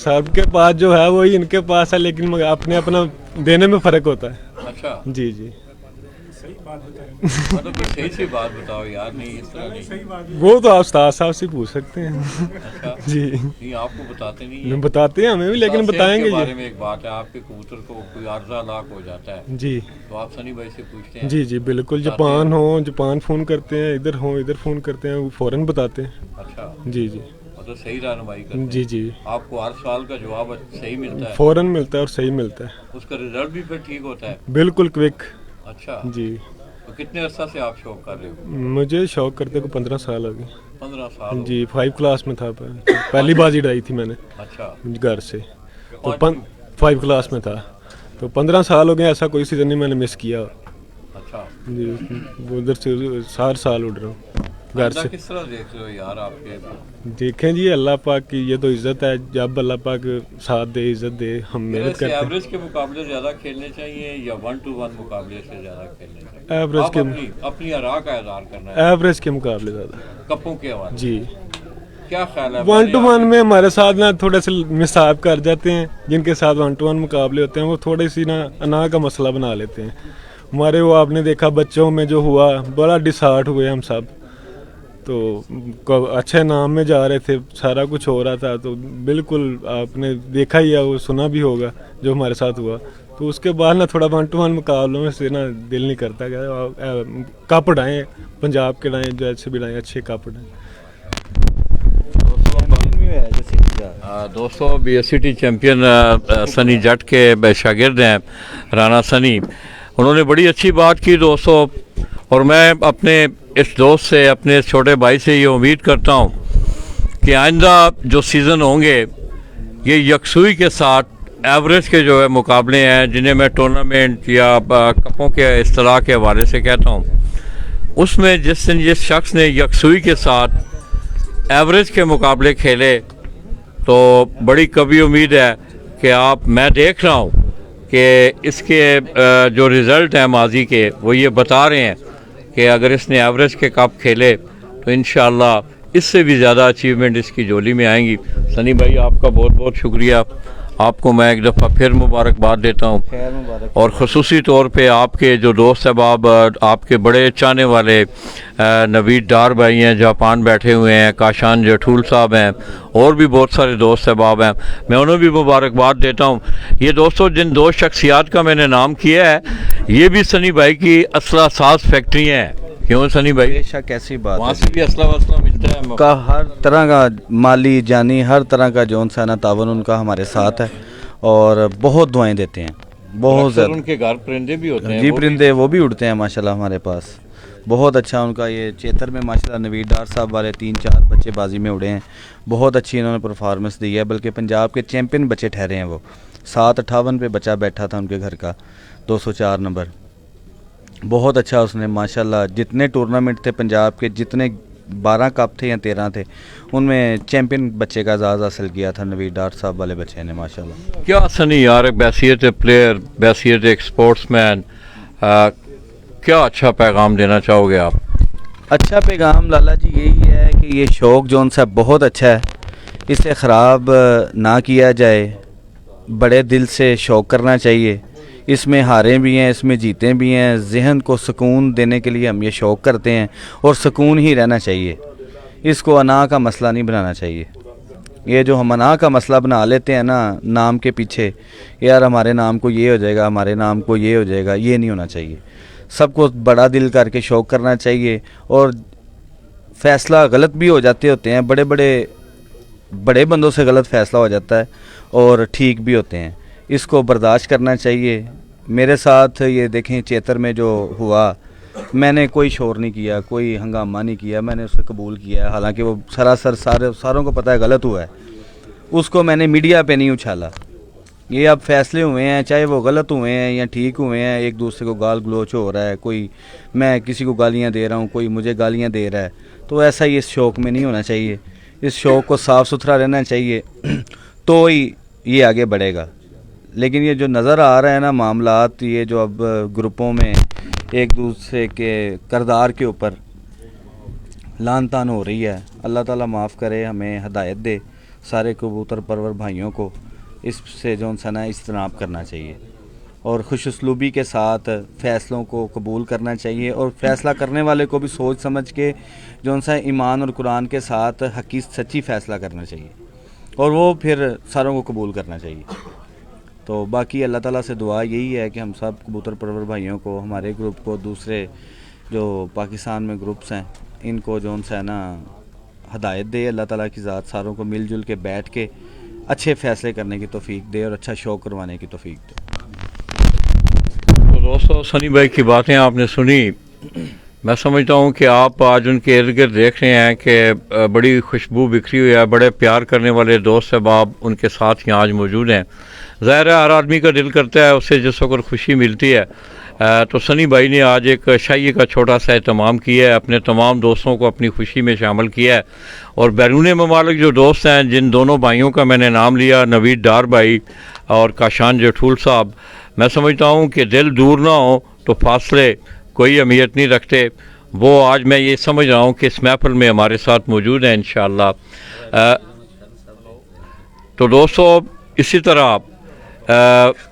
Speaker 11: सबके पास जो है वही इनके पास है, लेकिन अपने अपना देने में फ़र्क होता है।
Speaker 1: अच्छा
Speaker 11: जी जी।
Speaker 1: मतलब सही सी बात बताओ यार। नहीं इस तरह नहीं।
Speaker 11: वो तो आप उस्ताद साहब से पूछ सकते हैं।
Speaker 1: अच्छा
Speaker 11: जी
Speaker 1: नहीं आपको बताते नहीं है?
Speaker 11: बताते हैं हमें भी, लेकिन बताएंगे।
Speaker 1: के बारे में एक बात है, आपके कबूतर को कोई आर्जा लाक हो जाता है
Speaker 11: जी
Speaker 1: तो आप सनी भाई से पूछते हैं?
Speaker 11: जी जी बिल्कुल। जापान हो, जापान फ़ोन करते हैं, इधर हो इधर फ़ोन करते हैं, वो फ़ौरन बताते हैं।
Speaker 1: अच्छा
Speaker 11: जी जी।
Speaker 1: मतलब सही रहनुमाई करते हैं?
Speaker 11: जी जी।
Speaker 1: आपको हर सवाल का जवाब सही मिलता है?
Speaker 11: फ़ौरन मिलता है और सही मिलता है।
Speaker 1: उसका रिजल्ट भी फिर ठीक होता है?
Speaker 11: बिल्कुल क्विक।
Speaker 1: अच्छा
Speaker 11: जी।
Speaker 1: तो कितने अर्सा से आप शौक कर रहे हो?
Speaker 11: मुझे शौक करते को 15 साल हो गए।
Speaker 1: 15 साल
Speaker 11: जी, 5 क्लास में था पहली बाजी डाई थी मैंने।
Speaker 1: अच्छा।
Speaker 11: घर से तो 5 क्लास में था, तो 15 साल हो गए, ऐसा कोई सीज़न नहीं मैंने मिस किया।
Speaker 1: अच्छा
Speaker 11: जी, उधर से हर साल उड़ रहा हूँ घर से।
Speaker 1: किस तरह देख रहे हो यार आपके?
Speaker 11: देखें जी, अल्लाह पाक की ये तो इज्जत है, जब अल्लाह पाक साथ दे, इज्जत दे, हम मेहनत करते हैं।
Speaker 1: एवरेज के मुकाबले ज़्यादा खेलने चाहिए या 1-to-1 मुकाबले से ज़्यादा खेलने चाहिए?
Speaker 11: एवरेज के
Speaker 1: अपनी आरा का इज़हार करना है।
Speaker 11: एवरेज के मुकाबले ज़्यादा
Speaker 1: कपों के हवाले
Speaker 11: जी।
Speaker 1: क्या ख्याल है?
Speaker 11: 1-to-1 में हमारे साथ ना थोड़े से मिसाब कर जाते हैं, जिनके साथ 1-to-1 मुकाबले होते हैं वो थोड़ी सी ना अना का मसला बना लेते हैं। हमारे वो आपने देखा बच्चों में जो हुआ, बड़ा डिसहार्ट हुए हम सब, तो अच्छे नाम में जा रहे थे, सारा कुछ हो रहा था, तो बिल्कुल आपने देखा ही है, वो सुना भी होगा जो हमारे साथ हुआ। तो उसके बाद ना थोड़ा 1-to-1 मुकाबलों में से ना दिल नहीं करता कि कप डाएँ, पंजाब के डाएँ, जो ऐसे भी डाएँ, अच्छे कप डाएँ।
Speaker 1: दोस्तों BSCT चैम्पियन सनी जट के शागिर्द हैं राना सनी, उन्होंने बड़ी अच्छी बात की दोस्तों, और मैं अपने इस दोस्त से, अपने छोटे भाई से ये उम्मीद करता हूँ कि आइंदा जो सीज़न होंगे ये यकसुई के साथ एवरेज के जो है मुकाबले हैं, जिन्हें मैं टूर्नामेंट या कपों के इस तरह के हवाले से कहता हूँ, उसमें जिस शख्स ने यकसुई के साथ एवरेज के मुकाबले खेले तो बड़ी कभी उम्मीद है कि मैं देख रहा हूँ कि इसके जो रिज़ल्ट हैं माजी के वो ये बता रहे हैं कि अगर इसने एवरेज के कप खेले तो इंशाअल्लाह इससे भी ज़्यादा अचीवमेंट इसकी झोली में आएंगी। सनी भाई आपका बहुत बहुत शुक्रिया, आपको मैं एक दफ़ा फिर मुबारकबाद देता हूँ, और ख़ुसूसी तौर पे आपके जो दोस्त अहबाब, आपके बड़े चाहने वाले नवीद डार भाई हैं, जापान बैठे हुए हैं, काशान जठूल साहब हैं, और भी बहुत सारे दोस्त अहबाब हैं, मैं उन्हें भी मुबारकबाद देता हूँ। ये दोस्तों जिन दो शख्सियात का मैंने नाम किया है, ये भी सनी भाई की असला साज फैक्ट्रियाँ हैं। क्यों सनी भाई?
Speaker 2: बेशक ऐसी बात
Speaker 1: वहाँ से भी असला वसला मिलता है
Speaker 2: का, हर तरह का माली जानी हर तरह का जौन सा ना तावन उनका हमारे साथ है, और बहुत दुआएं देते हैं, बहुत ज़्यादा।
Speaker 1: उनके घर परिंदे भी होते हैं?
Speaker 2: जी, परिंदे वो भी उड़ते हैं माशाल्लाह हमारे पास, बहुत अच्छा उनका। ये चेतर में माशाल्लाह नवीद डार साहब वाले 3-4 बच्चे बाजी में उड़े हैं, बहुत अच्छी इन्होंने परफॉर्मेंस दी है, बल्कि पंजाब के चैम्पियन बच्चे ठहरे हैं वो। 758 पे बच्चा बैठा था उनके घर का, 204 नंबर, बहुत अच्छा उसने माशाल्लाह। जितने टूर्नामेंट थे पंजाब के, जितने 12 कप थे या 13 थे, उनमें चैम्पियन बच्चे का एजाज़ हासिल किया था नवीद डार साहब वाले बच्चे ने माशाल्लाह।
Speaker 1: क्या सनी यार, बैसियत प्लेयर, बैसियत एक स्पोर्ट्समैन, क्या अच्छा पैगाम देना चाहोगे आप?
Speaker 2: अच्छा पैगाम लाला जी यही है कि ये शौक़ जौन सा बहुत अच्छा है, इसे ख़राब ना किया जाए, बड़े दिल से शौक़ करना चाहिए। इसमें हारें भी हैं, इसमें जीते भी हैं, जहन को सुकून देने के लिए हम ये शौक़ करते हैं, और सुकून ही रहना चाहिए, इसको अना का मसला नहीं बनाना चाहिए। ये जो हम अना का मसला बना लेते हैं ना नाम के पीछे, यार हमारे नाम को ये हो जाएगा, हमारे नाम को ये हो जाएगा, ये नहीं होना चाहिए। सबको बड़ा दिल करके शौक़ करना चाहिए, और फ़ैसला गलत भी हो जाते होते हैं, बड़े बंदों से गलत फ़ैसला हो जाता है, और ठीक भी होते हैं, इसको बर्दाश्त करना चाहिए। मेरे साथ ये देखें चेतर में जो हुआ, मैंने कोई शोर नहीं किया, कोई हंगामा नहीं किया, मैंने उसे कबूल किया है, हालांकि वो सरासर सारों को पता है गलत हुआ है, उसको मैंने मीडिया पे नहीं उछाला। ये अब फैसले हुए हैं, चाहे वो गलत हुए हैं या ठीक हुए हैं, एक दूसरे को गाल गलोच हो रहा है, कोई मैं किसी को गालियाँ दे रहा हूँ, कोई मुझे गालियाँ दे रहा है, तो ऐसा ही इस शौक़ में नहीं होना चाहिए। इस शौक़ को साफ़ सुथरा रहना चाहिए तो ही ये आगे बढ़ेगा। लेकिन ये जो नज़र आ रहा है ना मामलात, ये जो अब ग्रुपों में एक दूसरे के किरदार के ऊपर लान तान हो रही है, अल्लाह ताला माफ़ करे, हमें हदायत दे सारे कबूतर परवर भाइयों को, इससे जो सना इज्तनाब करना चाहिए, और खुशउस्लूबी के साथ फ़ैसलों को कबूल करना चाहिए, और फ़ैसला करने वाले को भी सोच समझ के जो सा ईमान और कुरान के साथ हकी सच्ची फ़ैसला करना चाहिए, और वो फिर सारों को कबूल करना चाहिए। तो बाकी अल्लाह ताला से दुआ यही है कि हम सब कबूतर परवर भाइयों को, हमारे ग्रुप को, दूसरे जो पाकिस्तान में ग्रुप्स हैं, इनको जो सा ना हदायत दे अल्लाह ताला की ज़ात, सारों को मिलजुल के बैठ के अच्छे फ़ैसले करने की तौफीक दे, और अच्छा शौक़ करवाने की तौफीक दे।
Speaker 1: तो दोस्तों सनी भाई की बातें आपने सुनी, मैं समझता हूँ कि आप आज उनके इर्द गिर्द देख रहे हैं कि बड़ी खुशबू बिखरी हुई है, बड़े प्यार करने वाले दोस्त अहबाब उनके साथ यहाँ आज मौजूद हैं। ज़ाहिर है हर आदमी का दिल करता है उससे जिस वक्त खुशी मिलती है। तो सनी भाई ने आज एक शाही का छोटा सा एहतमाम किया है, अपने तमाम दोस्तों को अपनी खुशी में शामिल किया है। और बैरून ममालिक जो दोस्त हैं, जिन दोनों भाइयों का मैंने नाम लिया, नवीद डार भाई और काशान जठूल साहब, मैं समझता हूँ कि दिल दूर ना हो तो फासले कोई अहमियत नहीं रखते। वो आज मैं ये समझ रहा हूँ कि इस महफिल में हमारे साथ मौजूद हैं इंशाअल्लाह। तो दोस्तों इसी तरह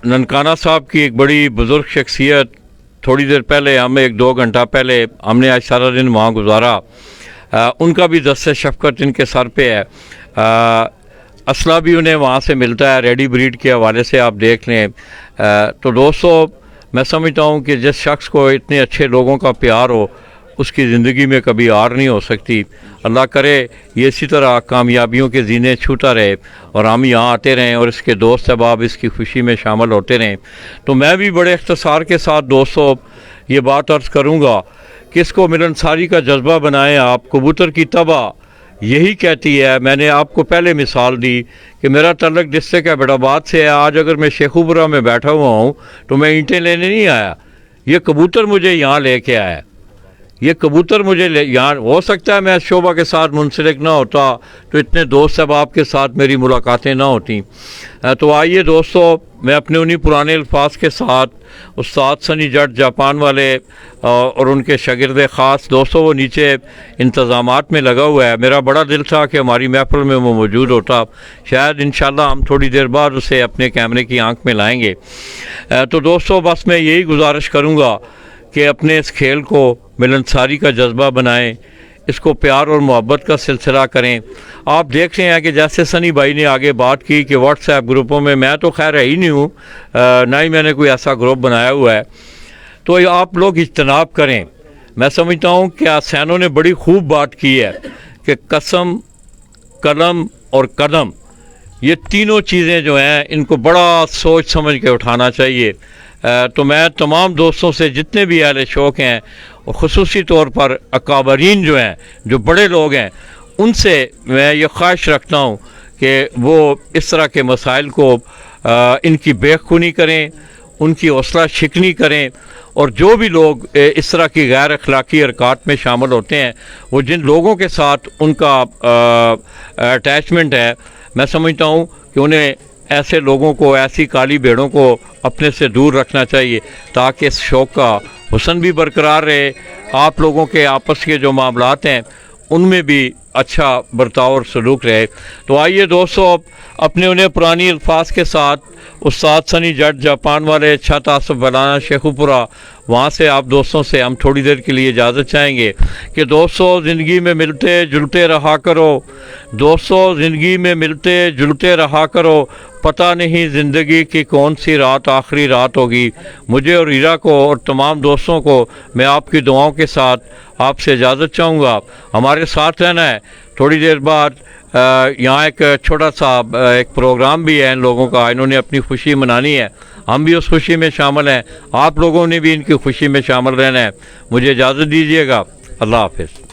Speaker 1: ननकाना साहब की एक बड़ी बुज़ुर्ग शख्सियत, थोड़ी देर पहले हम 1-2 घंटा पहले हमने आज सारा दिन वहाँ गुजारा, उनका भी दस्ते शफ़क़त इनके सर पे है। असला भी उन्हें वहाँ से मिलता है, रेडी ब्रीड के हवाले से आप देख लें। तो दोस्तों मैं समझता हूँ कि जिस शख्स को इतने अच्छे लोगों का प्यार हो उसकी ज़िंदगी में कभी हार नहीं हो सकती। अल्लाह करे ये इसी तरह कामयाबियों के जीने छूता रहे और हम यहाँ आते रहें और इसके दोस्त अहबाब इसकी खुशी में शामिल होते रहें। तो मैं भी बड़े इख्तिसार के साथ दोस्तों ये बात अर्ज़ करूँगा कि इसको मिलनसारी का जज्बा बनाएं आप। कबूतर की तबाह यही कहती है, मैंने आपको पहले मिसाल दी कि मेरा तल्लक डिस्ट्रिक्ट हैदराबाद से है। आज अगर मैं शेखुपुरा में बैठा हुआ हूँ तो मैं ईंटें लेने नहीं आया, ये कबूतर मुझे यहाँ लेके आया। ये कबूतर मुझे यहाँ, हो सकता है मैं शोभा के साथ मुंसलिक ना होता तो इतने दोस्त अहबाब के साथ मेरी मुलाकातें ना होती। तो आइए दोस्तों, मैं अपने उन्हीं पुराने अल्फाज के साथ उस्ताद सनी जट जापान वाले और उनके शागिर्द ख़ास दोस्तों, वो नीचे इंतज़ामात में लगा हुआ है। मेरा बड़ा दिल था कि हमारी महफिल में वो मौजूद होता। शायद इंशाल्लाह हम थोड़ी देर बाद उसे अपने कैमरे की आंख में लाएंगे। तो दोस्तों बस मैं यही गुजारिश करूँगा कि अपने इस खेल को मिलनसारी का जज्बा बनाएं, इसको प्यार और मोहब्बत का सिलसिला करें। आप देख रहे हैं कि जैसे सनी भाई ने आगे बात की कि व्हाट्सएप ग्रुपों में, मैं तो खैर ही नहीं हूँ, ना ही मैंने कोई ऐसा ग्रुप बनाया हुआ है, तो आप लोग इज्तनाब करें। मैं समझता हूँ कि आसैनों ने बड़ी खूब बात की है कि कसम, कलम और कदम, ये तीनों चीज़ें जो हैं इनको बड़ा सोच समझ के उठाना चाहिए। तो मैं तमाम दोस्तों से, जितने भी अहले शौक़ हैं और ख़ुसूसी तौर पर अकाबरीन जो हैं, जो बड़े लोग हैं, उनसे मैं ये ख्वाहिश रखता हूँ कि वो इस तरह के मसाइल को इनकी बेखुनी करें, उनकी हौसला शिकनी करें। और जो भी लोग इस तरह की गैर अखलाकी हरकत में शामिल होते हैं, वो जिन लोगों के साथ उनका अटैचमेंट है, मैं समझता हूँ कि उन्हें ऐसे लोगों को, ऐसी काली भेड़ों को अपने से दूर रखना चाहिए ताकि इस शौक़ का हुस्न भी बरकरार रहे। आप लोगों के आपस के जो मामलात हैं उनमें भी अच्छा बर्ताव और सलूक रहे। तो आइए दोस्तों, अपने उन्हें पुरानी अल्फाज के साथ उस्ताद सनी जट जापान वाले छत आसफ बलाना शेखुपुरा, वहाँ से आप दोस्तों से हम थोड़ी देर के लिए इजाज़त चाहेंगे कि दोस्तों ज़िंदगी में मिलते जुलते रहा करो। दोस्तों ज़िंदगी में मिलते जुलते रहा करो, पता नहीं ज़िंदगी की कौन सी रात आखिरी रात होगी। मुझे और हीरा को और तमाम दोस्तों को मैं आपकी दुआओं के साथ आपसे इजाज़त चाहूँगा। हमारे साथ रहना है। थोड़ी देर बाद यहाँ एक छोटा सा एक प्रोग्राम भी है इन लोगों का, इन्होंने अपनी खुशी मनानी है, हम भी उस खुशी में शामिल हैं। आप लोगों ने भी इनकी खुशी में शामिल रहना है। मुझे इजाज़त दीजिएगा। अल्लाह हाफ़िज़।